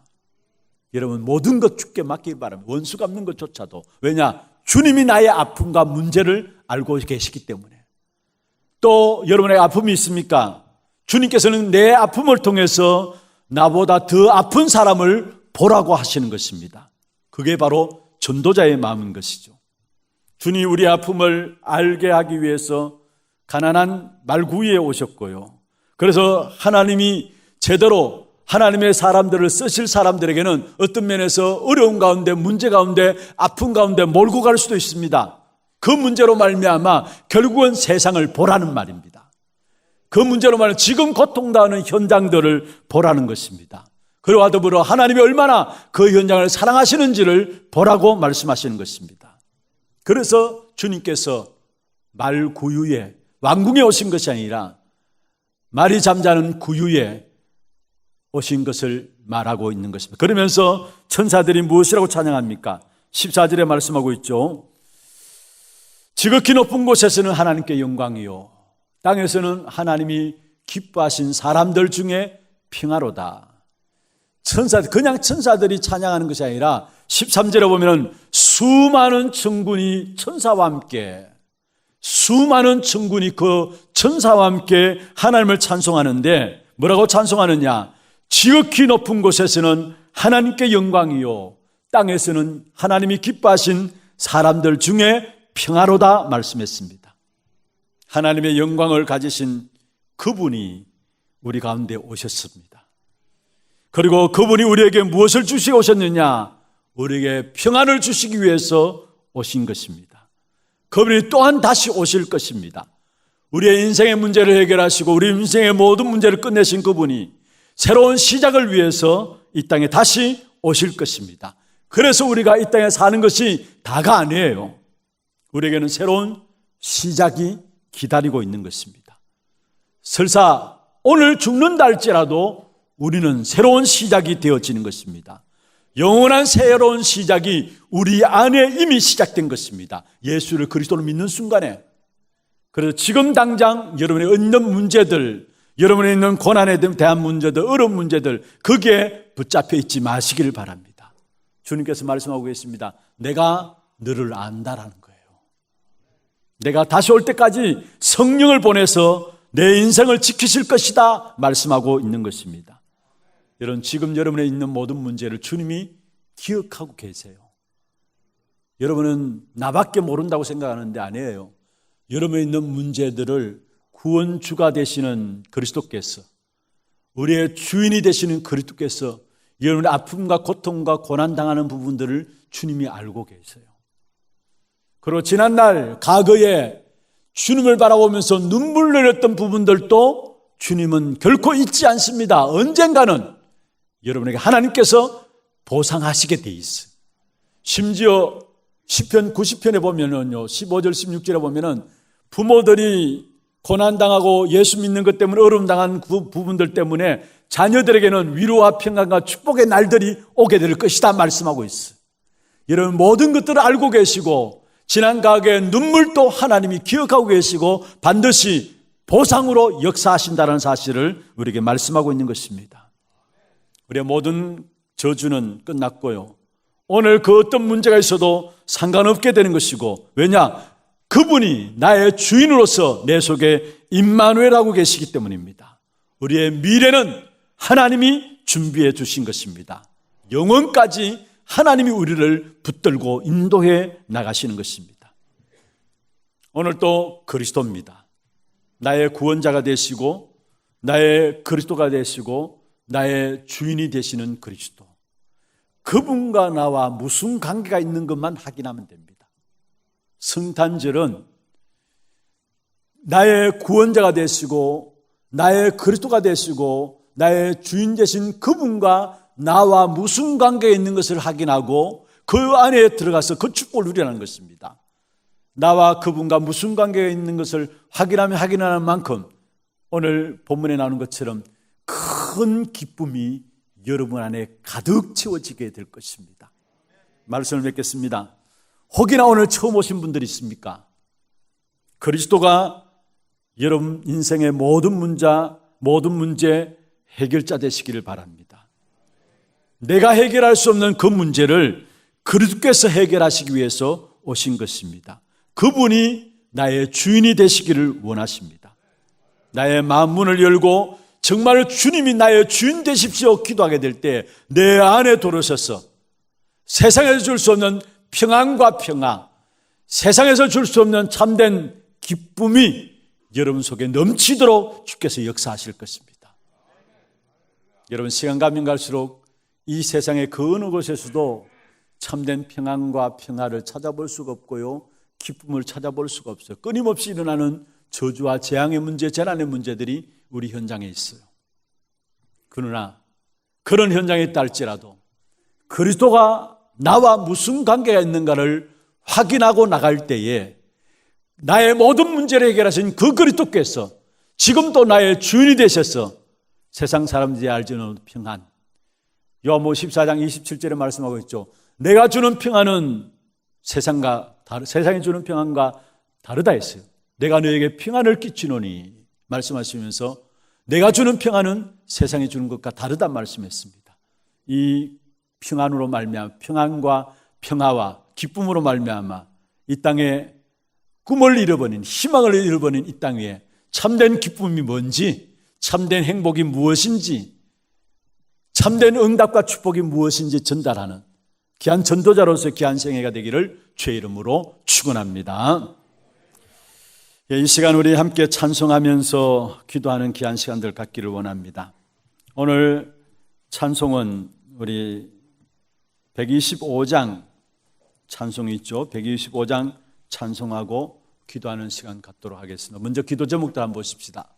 여러분 모든 것 주께 맡기기 바랍니다. 원수 갚는 것조차도. 왜냐? 주님이 나의 아픔과 문제를 알고 계시기 때문에. 또 여러분의 아픔이 있습니까? 주님께서는 내 아픔을 통해서 나보다 더 아픈 사람을 보라고 하시는 것입니다. 그게 바로 전도자의 마음인 것이죠. 주님이 우리의 아픔을 알게 하기 위해서 가난한 말구이에 오셨고요. 그래서 하나님이 제대로 하나님의 사람들을 쓰실 사람들에게는 어떤 면에서 어려운 가운데 문제 가운데 아픔 가운데 몰고 갈 수도 있습니다. 그 문제로 말미암아 결국은 세상을 보라는 말입니다. 그 문제로 말하면 지금 고통당하는 현장들을 보라는 것입니다. 그와 더불어 하나님이 얼마나 그 현장을 사랑하시는지를 보라고 말씀하시는 것입니다. 그래서 주님께서 말구유에 왕궁에 오신 것이 아니라 말이 잠자는 구유에 오신 것을 말하고 있는 것입니다. 그러면서 천사들이 무엇이라고 찬양합니까? 14절에 말씀하고 있죠. 지극히 높은 곳에서는 하나님께 영광이요 땅에서는 하나님이 기뻐하신 사람들 중에 평화로다. 천사들, 그냥 천사들이 찬양하는 것이 아니라 13절에 보면 수많은 천군이 천사와 함께 수많은 천군이 그 천사와 함께 하나님을 찬송하는데 뭐라고 찬송하느냐? 지극히 높은 곳에서는 하나님께 영광이요 땅에서는 하나님이 기뻐하신 사람들 중에 평화로다 말씀했습니다. 하나님의 영광을 가지신 그분이 우리 가운데 오셨습니다. 그리고 그분이 우리에게 무엇을 주시고 오셨느냐? 우리에게 평안을 주시기 위해서 오신 것입니다. 그분이 또한 다시 오실 것입니다. 우리의 인생의 문제를 해결하시고 우리 인생의 모든 문제를 끝내신 그분이 새로운 시작을 위해서 이 땅에 다시 오실 것입니다. 그래서 우리가 이 땅에 사는 것이 다가 아니에요. 우리에게는 새로운 시작이 기다리고 있는 것입니다. 설사 오늘 죽는다 할지라도 우리는 새로운 시작이 되어지는 것입니다. 영원한 새로운 시작이 우리 안에 이미 시작된 것입니다. 예수를 그리스도로 믿는 순간에. 그래서 지금 당장 여러분의 있는 문제들, 여러분의 있는 고난에 대한 문제들, 어려운 문제들, 거기에 붙잡혀 있지 마시기를 바랍니다. 주님께서 말씀하고 계십니다. 내가 너를 안다라는 거예요. 내가 다시 올 때까지 성령을 보내서 내 인생을 지키실 것이다 말씀하고 있는 것입니다. 여러분, 지금 여러분의 있는 모든 문제를 주님이 기억하고 계세요. 여러분은 나밖에 모른다고 생각하는데 아니에요. 여러분의 있는 문제들을 구원주가 되시는 그리스도께서, 우리의 주인이 되시는 그리스도께서 여러분의 아픔과 고통과 고난당하는 부분들을 주님이 알고 계세요. 그리고 지난날 과거에 주님을 바라보면서 눈물 흘렸던 부분들도 주님은 결코 잊지 않습니다. 언젠가는 여러분에게 하나님께서 보상하시게 돼 있어요. 심지어 시편 90편에 보면은요, 15절 16절에 보면은 부모들이 고난당하고 예수 믿는 것 때문에 어려움 당한 그 부분들 때문에 자녀들에게는 위로와 평안과 축복의 날들이 오게 될 것이다 말씀하고 있어요. 여러분, 모든 것들을 알고 계시고 지난 과거의 눈물도 하나님이 기억하고 계시고 반드시 보상으로 역사하신다는 사실을 우리에게 말씀하고 있는 것입니다. 우리의 모든 저주는 끝났고요, 오늘 그 어떤 문제가 있어도 상관없게 되는 것이고, 왜냐? 그분이 나의 주인으로서 내 속에 임마누엘하고 계시기 때문입니다. 우리의 미래는 하나님이 준비해 주신 것입니다. 영원까지 하나님이 우리를 붙들고 인도해 나가시는 것입니다. 오늘도 그리스도입니다. 나의 구원자가 되시고 나의 그리스도가 되시고 나의 주인이 되시는 그리스도. 그분과 나와 무슨 관계가 있는 것만 확인하면 됩니다. 성탄절은 나의 구원자가 되시고 나의 그리스도가 되시고 나의 주인 되신 그분과 나와 무슨 관계가 있는 것을 확인하고 그 안에 들어가서 그 축복을 누리라는 것입니다. 나와 그분과 무슨 관계가 있는 것을 확인하면 확인하는 만큼 오늘 본문에 나오는 것처럼 큰 기쁨이 여러분 안에 가득 채워지게 될 것입니다. 말씀을 맺겠습니다. 혹이나 오늘 처음 오신 분들이 있습니까? 그리스도가 여러분 인생의 모든 문제 해결자 되시기를 바랍니다. 내가 해결할 수 없는 그 문제를 그리스도께서 해결하시기 위해서 오신 것입니다. 그분이 나의 주인이 되시기를 원하십니다. 나의 마음 문을 열고 정말 주님이 나의 주인 되십시오 기도하게 될 때 내 안에 들어오셔서 세상에서 줄 수 없는 평안과 평화, 세상에서 줄 수 없는 참된 기쁨이 여러분 속에 넘치도록 주께서 역사하실 것입니다. 여러분, 시간 가면 갈수록 이 세상의 그 어느 곳에서도 참된 평안과 평화를 찾아볼 수가 없고요, 기쁨을 찾아볼 수가 없어요. 끊임없이 일어나는 저주와 재앙의 문제, 재난의 문제들이 우리 현장에 있어요. 그러나 그런 현장에 있다 할지라도 그리스도가 나와 무슨 관계가 있는가를 확인하고 나갈 때에 나의 모든 문제를 해결하신 그 그리스도께서 지금도 나의 주인이 되셔서 세상 사람들이 알지 않는 평안, 요한복음 14장 27절에 말씀하고 있죠. 내가 주는 평안은 세상이 주는 평안과 다르다 했어요. 내가 너에게 평안을 끼치노니 말씀하시면서 내가 주는 평안은 세상이 주는 것과 다르다 말씀했습니다. 이 평안으로 말미암아, 평안과 평화와 기쁨으로 말미암아 이 땅에 꿈을 잃어버린, 희망을 잃어버린 이 땅 위에 참된 기쁨이 뭔지, 참된 행복이 무엇인지, 참된 응답과 축복이 무엇인지 전달하는 귀한 전도자로서 귀한 생애가 되기를 주의 이름으로 축원합니다. 이 시간 우리 함께 찬송하면서 기도하는 귀한 시간들 갖기를 원합니다. 오늘 찬송은 우리 125장 찬송이 있죠. 125장 찬송하고 기도하는 시간 갖도록 하겠습니다. 먼저 기도 제목들 한번 보십시다.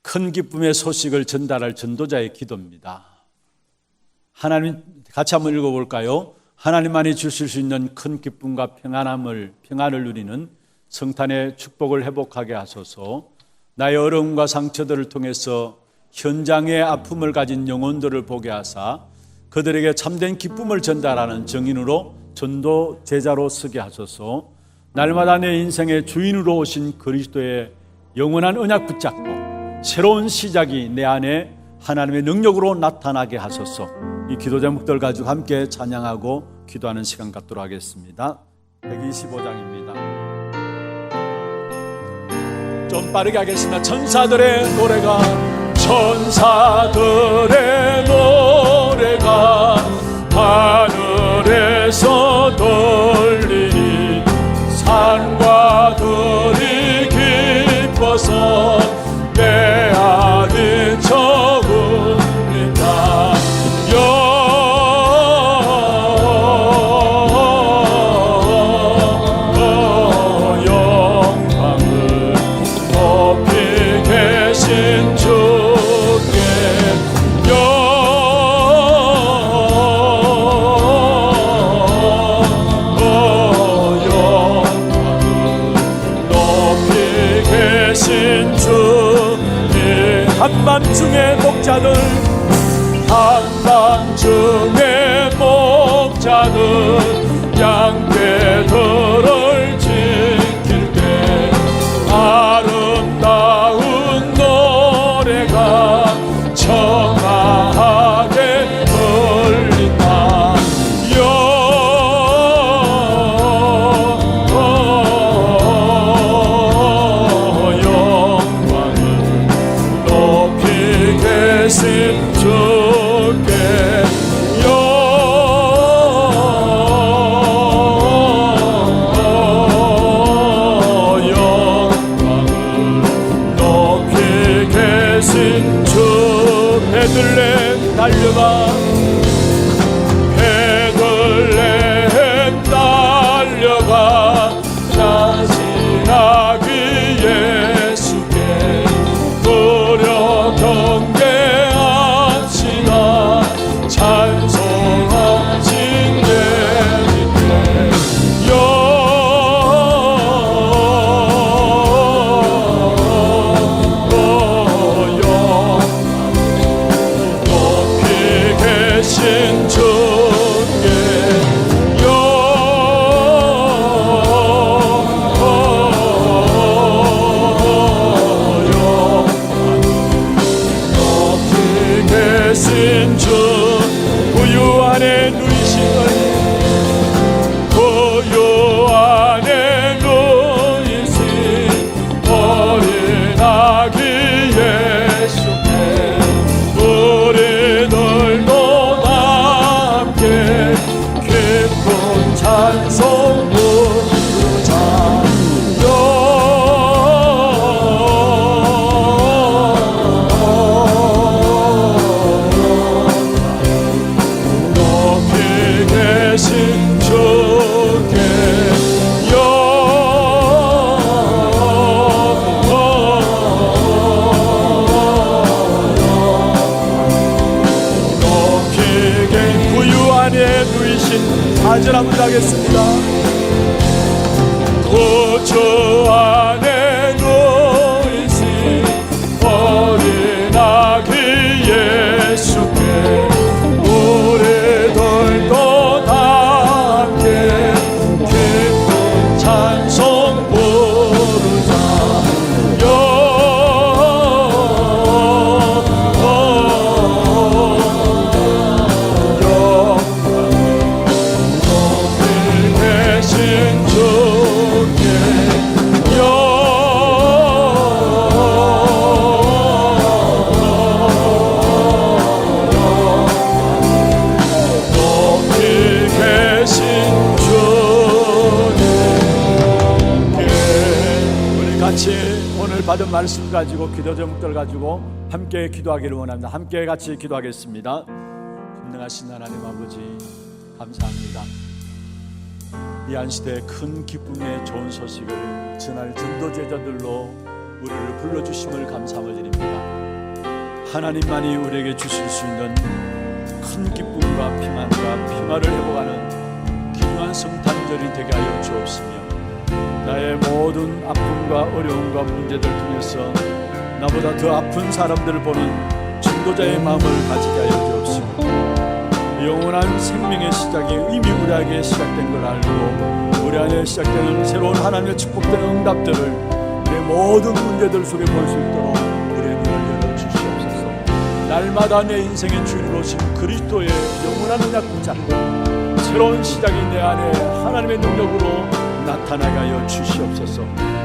큰 기쁨의 소식을 전달할 전도자의 기도입니다. 하나님, 같이 한번 읽어볼까요? 하나님만이 주실 수 있는 큰 기쁨과 평안을 누리는 성탄의 축복을 회복하게 하소서. 나의 어려움과 상처들을 통해서 현장의 아픔을 가진 영혼들을 보게 하사 그들에게 참된 기쁨을 전달하는 증인으로 전도 제자로 서게 하소서. 날마다 내 인생의 주인으로 오신 그리스도의 영원한 언약 붙잡고 새로운 시작이 내 안에 하나님의 능력으로 나타나게 하소서. 이 기도 제목들 가지고 함께 찬양하고 기도하는 시간 갖도록 하겠습니다. 125장입니다. 좀 빠르게 하겠습니다. 천사들의 노래가 하늘에서 들리니 산과 들이 기뻐서 내 안이 저울린다. 영광을 높이 계신 주께 한밤중의 목자들 양떼들을 지킬 때 아름다운 노래가 청아하게 들린다. 계신 주께 영광을 높이 계신 주. 베들레헴 달려가 베들레헴 달려가 자신아기 예수께 부려 경배합시다. 찬송하신 예수께 높이 계신 주께 계신 주. 구유 안에 누이신 어린 아기 예수께 우리들도 함께 기쁜 찬송 부르자. 계신 주께 높이 구유 안에 누이신 4절 한번 가겠습니다. 구주 안에 누이신 어린 아기 예수께 우리들도 함께 기쁜 찬송 부르자. 높이 계신 주께 오늘 받은 말씀 가지고 기도 제목들 가지고 함께 기도하기를 원합니다. 함께 같이 기도하겠습니다. 전능하신 하나님 아버지 감사합니다. 이 한시대 큰 기쁨의 좋은 소식을 전할 전도 제자들로 우리를 불러주심을 감사함을 드립니다. 하나님만이 우리에게 주실 수 있는 큰 기쁨과 평안과 평화를 회복하는 귀한 성탄절이 되게 하여 주옵시며 나의 모든 아픔과 어려움과 문제들 통해서 나보다 더 아픈 사람들을 보는 전도자의 마음을 가지게 하여 주옵시고 영원한 생명의 시작이 이미 우리에게 시작된 걸 알고 우리 안에 시작되는 새로운 하나님의 축복된 응답들을 우리의 모든 문제들 속에 볼 수 있도록 우리의 눈을 열어주시옵소서. 날마다 내 인생의 주인으로 오신 그리스도의 영원한 언약 붙잡고 새로운 시작이 내 안에 하나님의 능력으로 나타나게 하여 주시옵소서.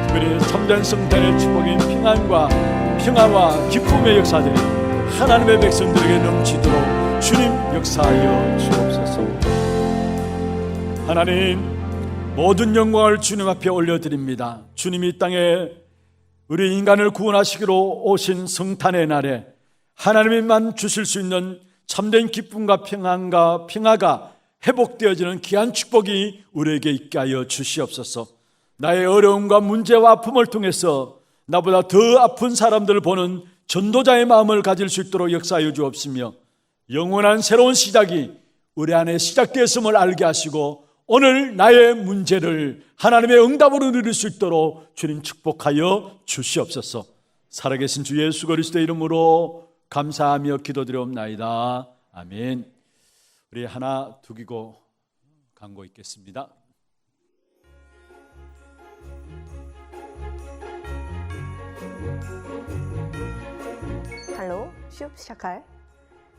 특별히 참된 성탄의 축복인 평화와 기쁨의 역사들이 하나님의 백성들에게 넘치도록 주님 역사하여 주옵소서. 하나님, 모든 영광을 주님 앞에 올려드립니다. 주님이 이 땅에 우리 인간을 구원하시기로 오신 성탄의 날에 하나님만 주실 수 있는 참된 기쁨과 평화가 회복되어지는 귀한 축복이 우리에게 있게 하여 주시옵소서. 나의 어려움과 문제와 아픔을 통해서 나보다 더 아픈 사람들을 보는 전도자의 마음을 가질 수 있도록 역사하여 주옵시며 영원한 새로운 시작이 우리 안에 시작되었음을 알게 하시고 오늘 나의 문제를 하나님의 응답으로 누릴 수 있도록 주님 축복하여 주시옵소서. 살아계신 주 예수 그리스도의 이름으로 감사하며 기도드리옵나이다. 아멘. 우리 하나 두기고 광고 있겠습니다. 할로 슈 시작할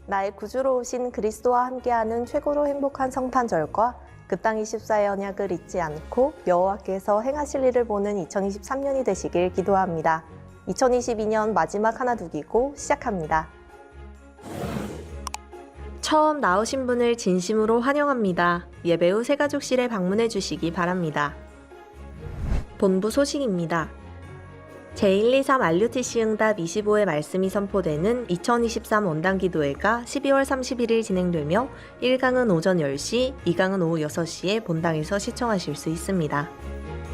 나의 구주로 오신 그리스도와 함께하는 최고로 행복한 성탄절과 그 땅 24의 언약을 잊지 않고 여호와께서 행하실 일을 보는 2023년이 되시길 기도합니다. 2022년 마지막 하나 두기고 시작합니다. 처음 나오신 분을 진심으로 환영합니다. 예배 후 새가족실에 방문해 주시기 바랍니다. 본부 소식입니다. 제123 RUTC 응답 25의 말씀이 선포되는 2023 원당기도회가 12월 31일 진행되며 1강은 오전 10시, 2강은 오후 6시에 본당에서 시청하실 수 있습니다.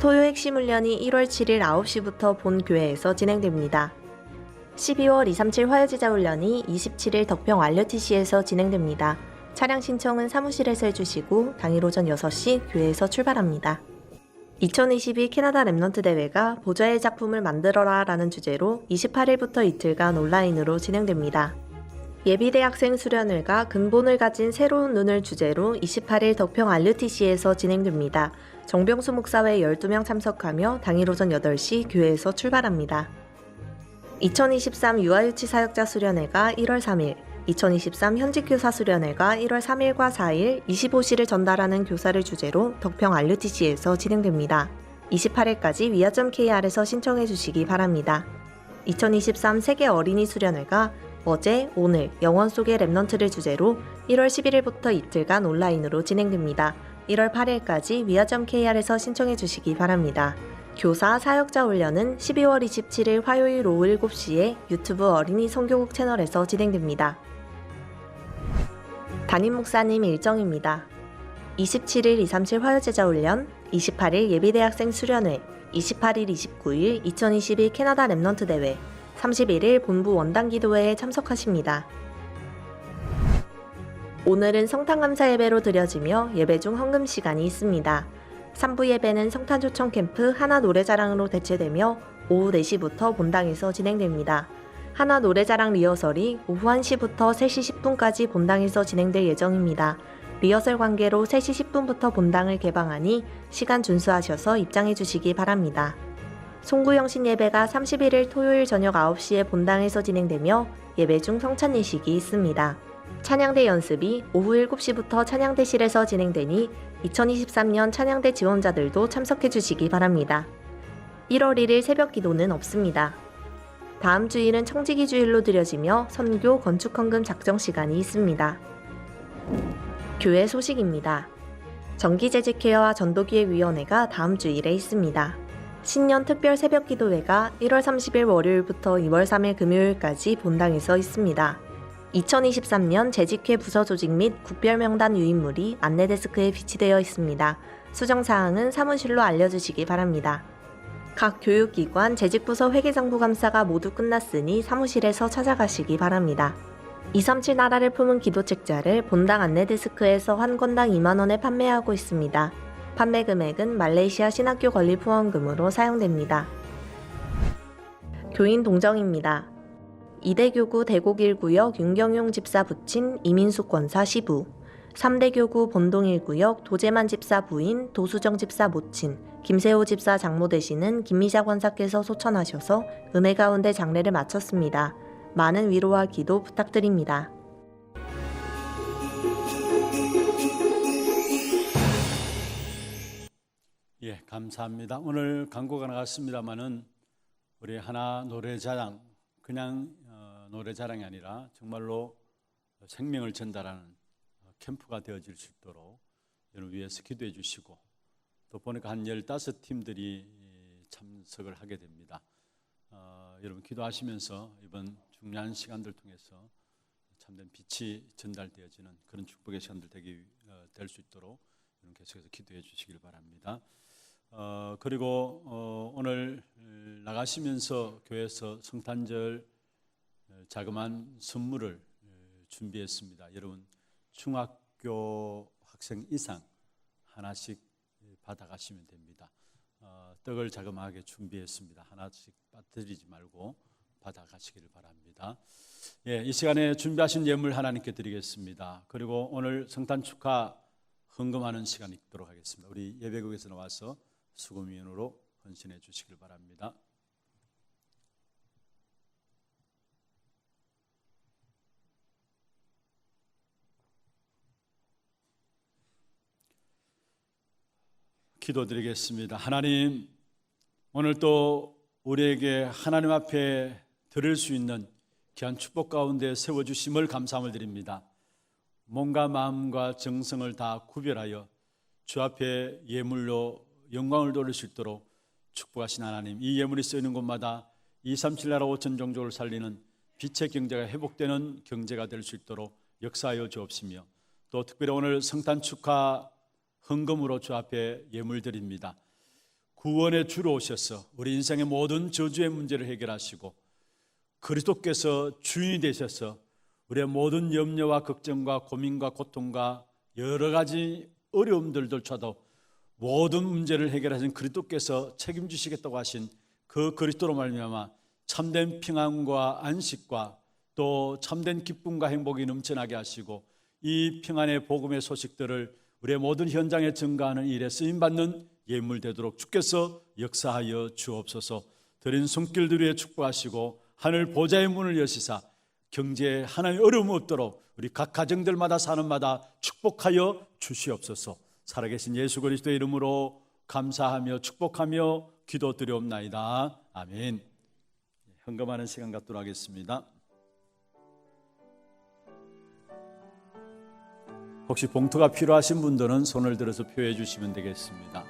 토요 핵심 훈련이 1월 7일 9시부터 본 교회에서 진행됩니다. 12월 237 화요제자 훈련이 27일 덕평 RUTC에서 진행됩니다. 차량 신청은 사무실에서 해주시고 당일 오전 6시 교회에서 출발합니다. 2022 캐나다 랩넌트 대회가 보좌의 작품을 만들어라 라는 주제로 28일부터 이틀간 온라인으로 진행됩니다. 예비대학생 수련회가 근본을 가진 새로운 눈을 주제로 28일 덕평 RUTC에서 진행됩니다. 정병수 목사회 12명 참석하며 당일 오전 8시 교회에서 출발합니다. 2023 유아유치 사역자 수련회가 1월 3일, 2023 현직교사 수련회가 1월 3일과 4일 25시를 전달하는 교사를 주제로 덕평 RUTC에서 진행됩니다. 28일까지 위아.kr에서 신청해 주시기 바랍니다. 2023 세계 어린이 수련회가 어제, 오늘 영원 속의 랩넌트를 주제로 1월 11일부터 이틀간 온라인으로 진행됩니다. 1월 8일까지 위아.kr에서 신청해 주시기 바랍니다. 교사 사역자 훈련은 12월 27일 화요일 오후 7시에 유튜브 어린이 선교국 채널에서 진행됩니다. 담임 목사님 일정입니다. 27일 237 화요제자 훈련, 28일 예비대학생 수련회, 28일 29일 2022 캐나다 랩넌트 대회, 31일 본부 원당기도회에 참석하십니다. 오늘은 성탄감사 예배로 드려지며 예배 중 헌금 시간이 있습니다. 3부 예배는 성탄 초청 캠프 하나 노래자랑으로 대체되며 오후 4시부터 본당에서 진행됩니다. 하나 노래자랑 리허설이 오후 1시부터 3시 10분까지 본당에서 진행될 예정입니다. 리허설 관계로 3시 10분부터 본당을 개방하니 시간 준수하셔서 입장해 주시기 바랍니다. 송구영신 예배가 31일 토요일 저녁 9시에 본당에서 진행되며 예배 중 성찬 예식이 있습니다. 찬양대 연습이 오후 7시부터 찬양대실에서 진행되니 2023년 찬양대 지원자들도 참석해 주시기 바랍니다. 1월 1일 새벽 기도는 없습니다. 다음 주일은 청지기 주일로 드려지며 선교 건축헌금 작정 시간이 있습니다. 교회 소식입니다. 정기재직회와 전도기획위원회가 다음 주일에 있습니다. 신년 특별 새벽 기도회가 1월 30일 월요일부터 2월 3일 금요일까지 본당에서 있습니다. 2023년 재직회 부서 조직 및 국별명단 유인물이 안내데스크에 비치되어 있습니다. 수정사항은 사무실로 알려주시기 바랍니다. 각 교육기관 재직부서 회계정보감사가 모두 끝났으니 사무실에서 찾아가시기 바랍니다. 237 나라를 품은 기도책자를 본당 안내데스크에서 한 건당 2만원에 판매하고 있습니다. 판매 금액은 말레이시아 신학교 건립 후원금으로 사용됩니다. 교인 동정입니다. 이대교구 대곡 1구역 윤경용 집사 부친 이민숙 권사 시부. 3대교구 본동 1구역 도재만 집사 부인, 도수정 집사 모친, 김세호 집사 장모 되시는 김미자 권사께서 소천하셔서 은혜 가운데 장례를 마쳤습니다. 많은 위로와 기도 부탁드립니다. 예, 감사합니다. 오늘 광고가 나갔습니다마는 우리 하나 노래자랑, 그냥 노래자랑이 아니라 정말로 생명을 전달하는 캠프가 되어질 수 있도록 여러분 위해서 기도해 주시고, 또 보니까 한 15팀들이 참석을 하게 됩니다. 여러분 기도하시면서 이번 중요한 시간들 통해서 참된 빛이 전달되어지는 그런 축복의 시간들 될 수 있도록 여러분 계속해서 기도해 주시길 바랍니다. 그리고 오늘 나가시면서 교회에서 성탄절 자그마한 선물을 준비했습니다. 여러분 중학교 학생 이상 하나씩 받아가시면 됩니다. 떡을 자그마하게 준비했습니다. 하나씩 빠뜨리지 말고 받아가시기를 바랍니다. 예, 이 시간에 준비하신 예물 하나님께 드리겠습니다. 그리고 오늘 성탄 축하 헌금하는 시간이 있도록 하겠습니다. 우리 예배국에서 나와서 수금위원으로 헌신해 주시길 바랍니다. 기도드리겠습니다. 하나님, 오늘 또 우리에게 하나님 앞에 드릴 수 있는 귀한 축복 가운데 세워주심을 감사함을 드립니다. 몸과 마음과 정성을 다 구별하여 주 앞에 예물로 영광을 돌릴 수 있도록 축복하신 하나님, 이 예물이 쓰이는 곳마다 237 나라 5천 종족을 살리는 빛의 경제가 회복되는 경제가 될 수 있도록 역사하여 주옵시며, 또 특별히 오늘 성탄 축하 헌금으로 주 앞에 예물 드립니다. 구원의 주로 오셔서 우리 인생의 모든 저주의 문제를 해결하시고 그리스도께서 주인이 되셔서 우리의 모든 염려와 걱정과 고민과 고통과 여러 가지 어려움들조차도 모든 문제를 해결하신 그리스도께서 책임지시겠다고 하신 그 그리스도로 말미암아 참된 평안과 안식과 또 참된 기쁨과 행복이 넘쳐나게 하시고, 이 평안의 복음의 소식들을 우리의 모든 현장에 증가하는 일에 쓰임받는 예물 되도록 주께서 역사하여 주옵소서. 드린 손길들 위에 축복하시고 하늘 보좌의 문을 여시사 경제에 하나의 어려움 없도록 우리 각 가정들마다 사는마다 축복하여 주시옵소서. 살아계신 예수 그리스도의 이름으로 감사하며 축복하며 기도드리옵나이다. 아멘. 헌금하는 시간 갖도록 하겠습니다. 혹시 봉투가 필요하신 분들은 손을 들어서 표해 주시면 되겠습니다.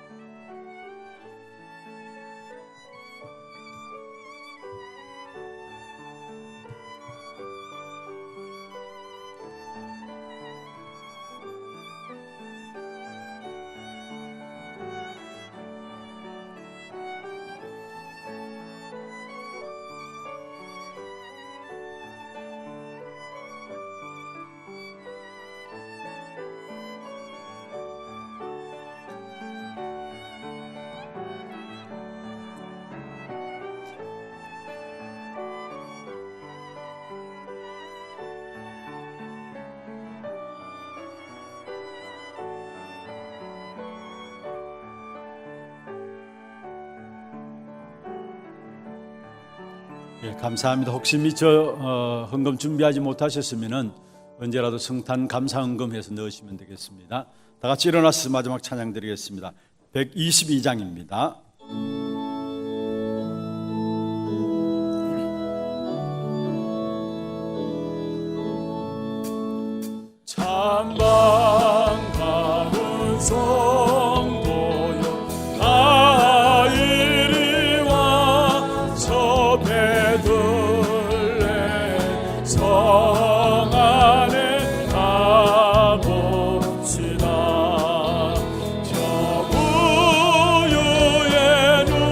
예, 감사합니다. 혹시 미처 헌금 준비하지 못하셨으면 언제라도 성탄 감사 헌금해서 넣으시면 되겠습니다. 다 같이 일어나서 마지막 찬양 드리겠습니다. 122장입니다. 찬방가는 성도여 다 이리와 섭외들래 성 안에 가봅시다. 저 우유의 눈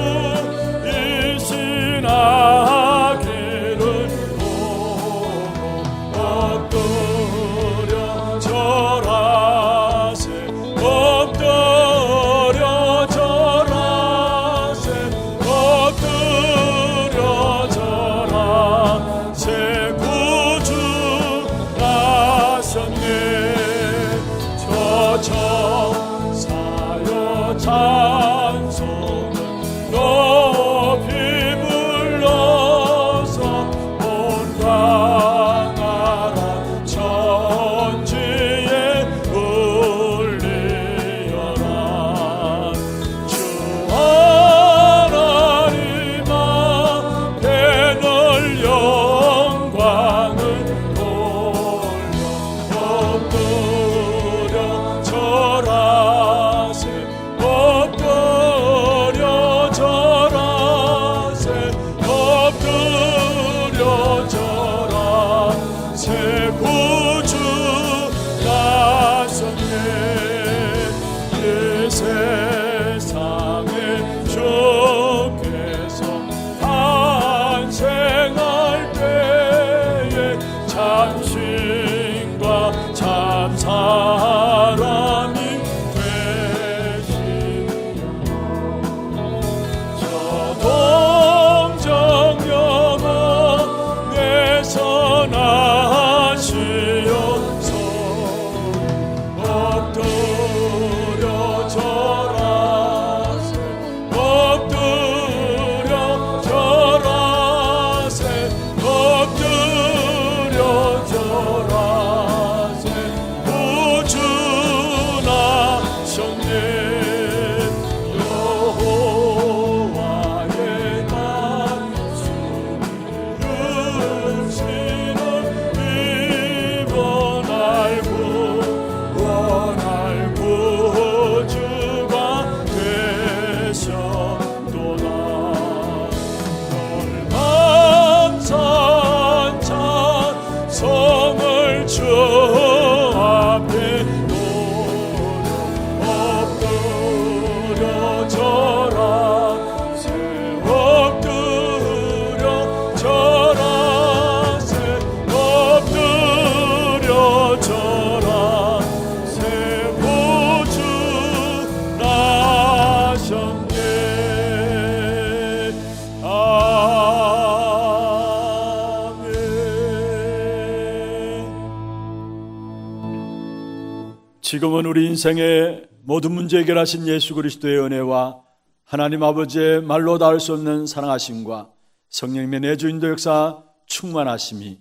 지금은 우리 인생의 모든 문제 해결하신 예수 그리스도의 은혜와 하나님 아버지의 말로 닿을 수 없는 사랑하심과 성령님의 내주 인도 역사 충만하심이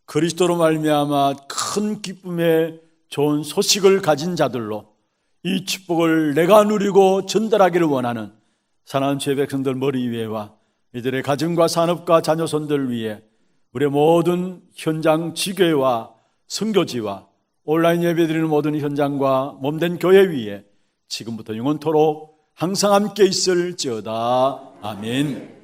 그리스도로 말미암아 큰 기쁨의 좋은 소식을 가진 자들로 이 축복을 내가 누리고 전달하기를 원하는 사랑하는 주의 백성들 머리 위에와 이들의 가정과 산업과 자녀손들 위해 우리의 모든 현장 지교회와 선교지와 온라인 예배드리는 모든 현장과 몸된 교회 위에 지금부터 영원토록 항상 함께 있을지어다. 아멘.